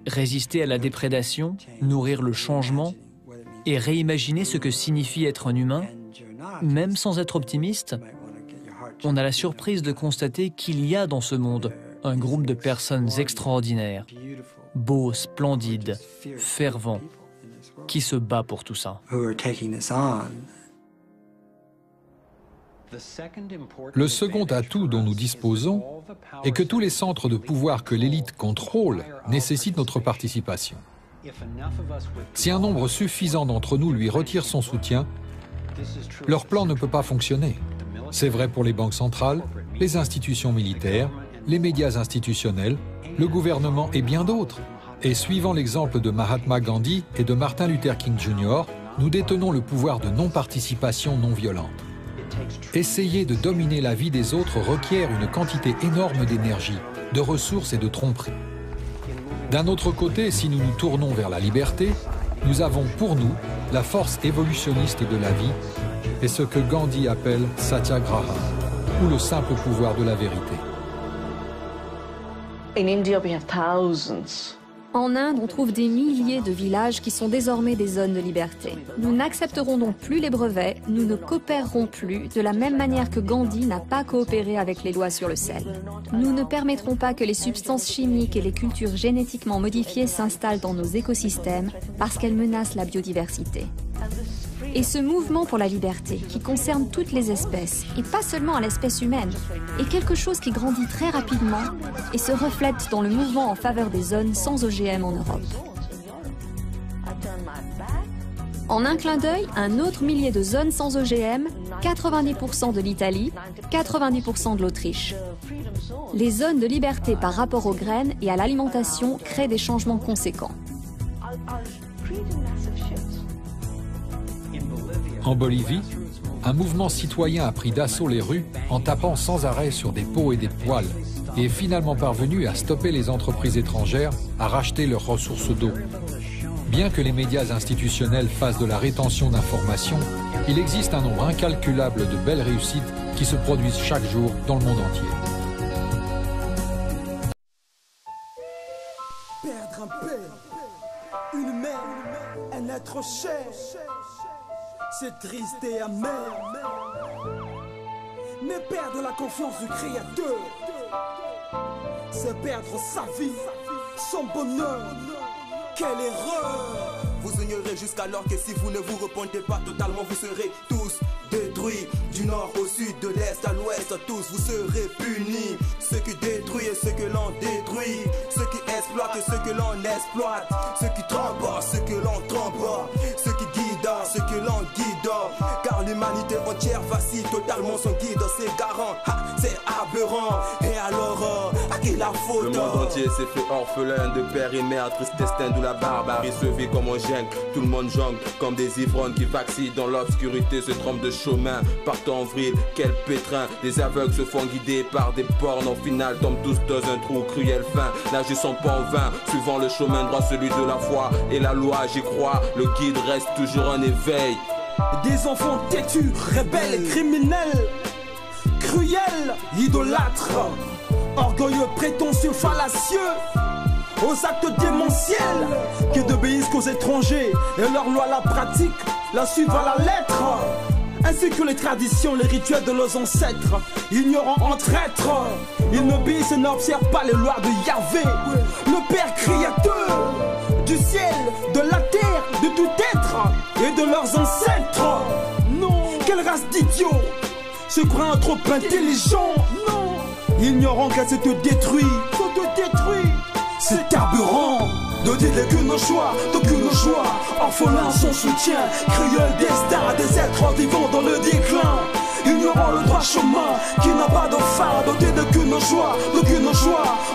résister à la déprédation, nourrir le changement et réimaginer ce que signifie être un humain, même sans être optimiste, on a la surprise de constater qu'il y a dans ce monde un groupe de personnes extraordinaires, beaux, splendides, fervents, qui se bat pour tout ça. Le second atout dont nous disposons est que tous les centres de pouvoir que l'élite contrôle nécessitent notre participation. Si un nombre suffisant d'entre nous lui retire son soutien, leur plan ne peut pas fonctionner. C'est vrai pour les banques centrales, les institutions militaires, les médias institutionnels, le gouvernement et bien d'autres. Et suivant l'exemple de Mahatma Gandhi et de Martin Luther King Jr., nous détenons le pouvoir de non-participation non violente. Essayer de dominer la vie des autres requiert une quantité énorme d'énergie, de ressources et de tromperie. D'un autre côté, si nous nous tournons vers la liberté, nous avons pour nous la force évolutionniste de la vie et ce que Gandhi appelle Satyagraha, ou le simple pouvoir de la vérité. En Inde, on trouve des milliers de villages qui sont désormais des zones de liberté. Nous n'accepterons donc plus les brevets, nous ne coopérerons plus, de la même manière que Gandhi n'a pas coopéré avec les lois sur le sel. Nous ne permettrons pas que les substances chimiques et les cultures génétiquement modifiées s'installent dans nos écosystèmes parce qu'elles menacent la biodiversité. Et ce mouvement pour la liberté, qui concerne toutes les espèces, et pas seulement l'espèce humaine, est quelque chose qui grandit très rapidement et se reflète dans le mouvement en faveur des zones sans OGM en Europe. En un clin d'œil, un autre millier de zones sans OGM, 90% de l'Italie, 90% de l'Autriche. Les zones de liberté par rapport aux graines et à l'alimentation créent des changements conséquents. En Bolivie, un mouvement citoyen a pris d'assaut les rues en tapant sans arrêt sur des pots et des poêles et est finalement parvenu à stopper les entreprises étrangères à racheter leurs ressources d'eau. Bien que les médias institutionnels fassent de la rétention d'informations, il existe un nombre incalculable de belles réussites qui se produisent chaque jour dans le monde entier. Perdre un père, une mère, un être cher, c'est triste et amer. Mais perdre la confiance du Créateur, c'est perdre sa vie, son bonheur. Quelle erreur! Vous ignorez jusqu'alors que si vous ne vous repentez pas totalement, vous serez tous détruits. Du nord au sud, de l'est à l'ouest, tous vous serez punis. Ceux qui détruisent et ceux que l'on détruit, ceux qui exploitent et ceux que l'on exploite, ceux qui trompent, ceux que l'on trompe, ceux qui guident, ceux que l'on guide. Car l'humanité entière vacille totalement son guide, c'est garant, c'est aberrant. Et alors, à qui la faute? Le monde entier s'est fait orphelin de père et mère, triste destin d'où la barbarie se vit comme on gêne. Tout le monde jongle comme des ivrognes qui vacillent dans l'obscurité, se trompent de chemin, partent en vrille, quel pétrin. Des aveugles se font guider par des bornes, au final tombent tous dans un trou cruel fin. N'agissons pas en vain, suivant le chemin droit, celui de la foi et la loi, j'y crois, le guide reste toujours en éveil. Des enfants têtus, rebelles, criminels, cruels, idolâtres, orgueilleux, prétentieux, fallacieux, aux actes démentiels, qui n'obéissent qu'aux étrangers et leur loi la pratique, la suivent à la lettre, ainsi que les traditions, les rituels de leurs ancêtres, ignorant entre êtres. Ils n'obéissent et n'observent pas les lois de Yahvé, le Père Créateur, du ciel, de la terre, de tout être et de leurs ancêtres. Non, quelle race d'idiots, se croient trop intelligents. Non, ignorant qu'elle se te détruit, c'est carburant. Ne dites que nos choix, d'aucune joie, orphelins sans soutien, cruel destin des êtres vivants dans le déclin. Ignorant le droit chemin qui n'a pas de fin, doté d'aucune joie,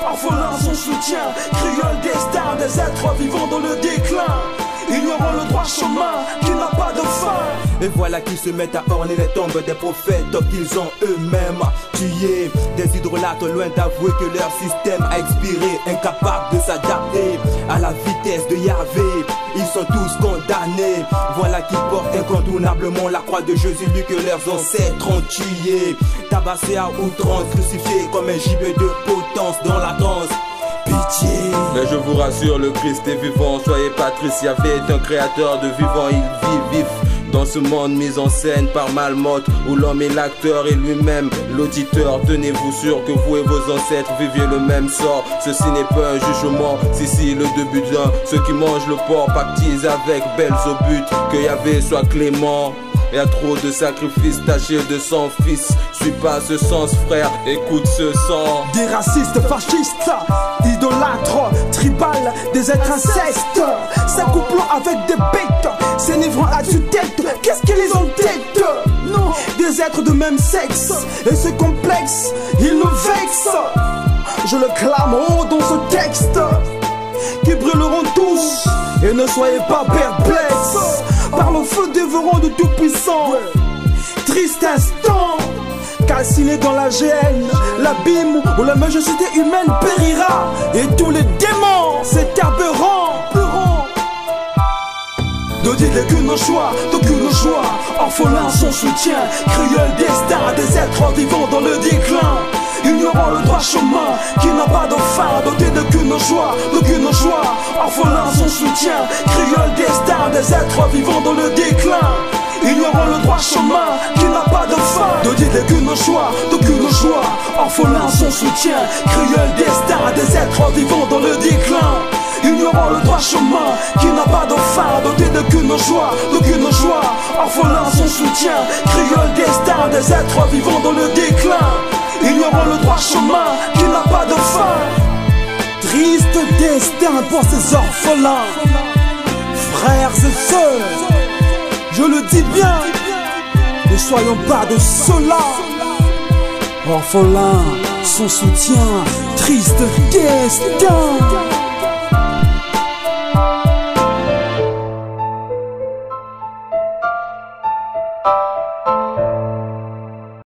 orphelins sans soutien, cruel destin des êtres vivants dans le déclin. Ignorant le droit chemin qui n'a pas de fin. Et voilà qu'ils se mettent à orner les tombes des prophètes qu'ils ont eux-mêmes tués. Des hydrolates loin d'avouer que leur système a expiré, incapables de s'adapter à la vitesse de Yahvé. Ils sont tous condamnés. Voilà qu'ils portent incontournablement la croix de Jésus, lui que leurs ancêtres ont tué. Tabassés à outrance, crucifiés comme un gibet de potence dans la danse. Pitié. Mais je vous rassure, le Christ est vivant, soyez pas tristes, Yahvé est un créateur de vivant, il vit vif. Dans ce monde mis en scène par Malmotte, où l'homme est l'acteur et lui-même l'auditeur, tenez-vous sûr que vous et vos ancêtres viviez le même sort. Ceci n'est pas un jugement, si le début d'un. Ceux qui mangent le porc pactisent avec Belzébuth, que Yahvé soit clément. Y a trop de sacrifices tachés de sang, fils. Suis pas ce sens, frère, écoute ce sang. Des racistes, fascistes, idolâtres, tribales, des êtres incestes, s'accouplant avec des bêtes, s'énivrant à tue-tête. Qu'est-ce qu'ils ont tête? Non, des êtres de même sexe, et ce complexe, ils nous vexent. Je le clame haut dans ce texte, qui brûleront tous, et ne soyez pas perplexes par le feu dévorant de tout-puissant. Triste instant, calciné dans la géhenne, l'abîme où la majesté humaine périra, et tous les démons s'écarberont. Ne dites que nos choix, d'aucune joie, orphelins sans soutien, cruel destin des êtres vivants dans le déclin. ignorant le droit chemin qui n'a pas de fin, doté d'aucune joie, orphelin son soutien, cruel destin des êtres vivants dans le déclin. Ignorant le droit chemin qui n'a pas de fin, doté d'aucune joie, orphelin son soutien, cruel destin des êtres vivants dans le déclin. Ignorant le droit chemin qui n'a pas de fin, doté d'aucune joie, orphelin son soutien, cruel destin des êtres vivants dans le déclin. Ignorant le droit chemin qui n'a pas de fin. Triste destin pour ces orphelins, frères et sœurs, je le dis bien, ne soyons pas de ceux-là. Orphelin, son soutien, triste destin.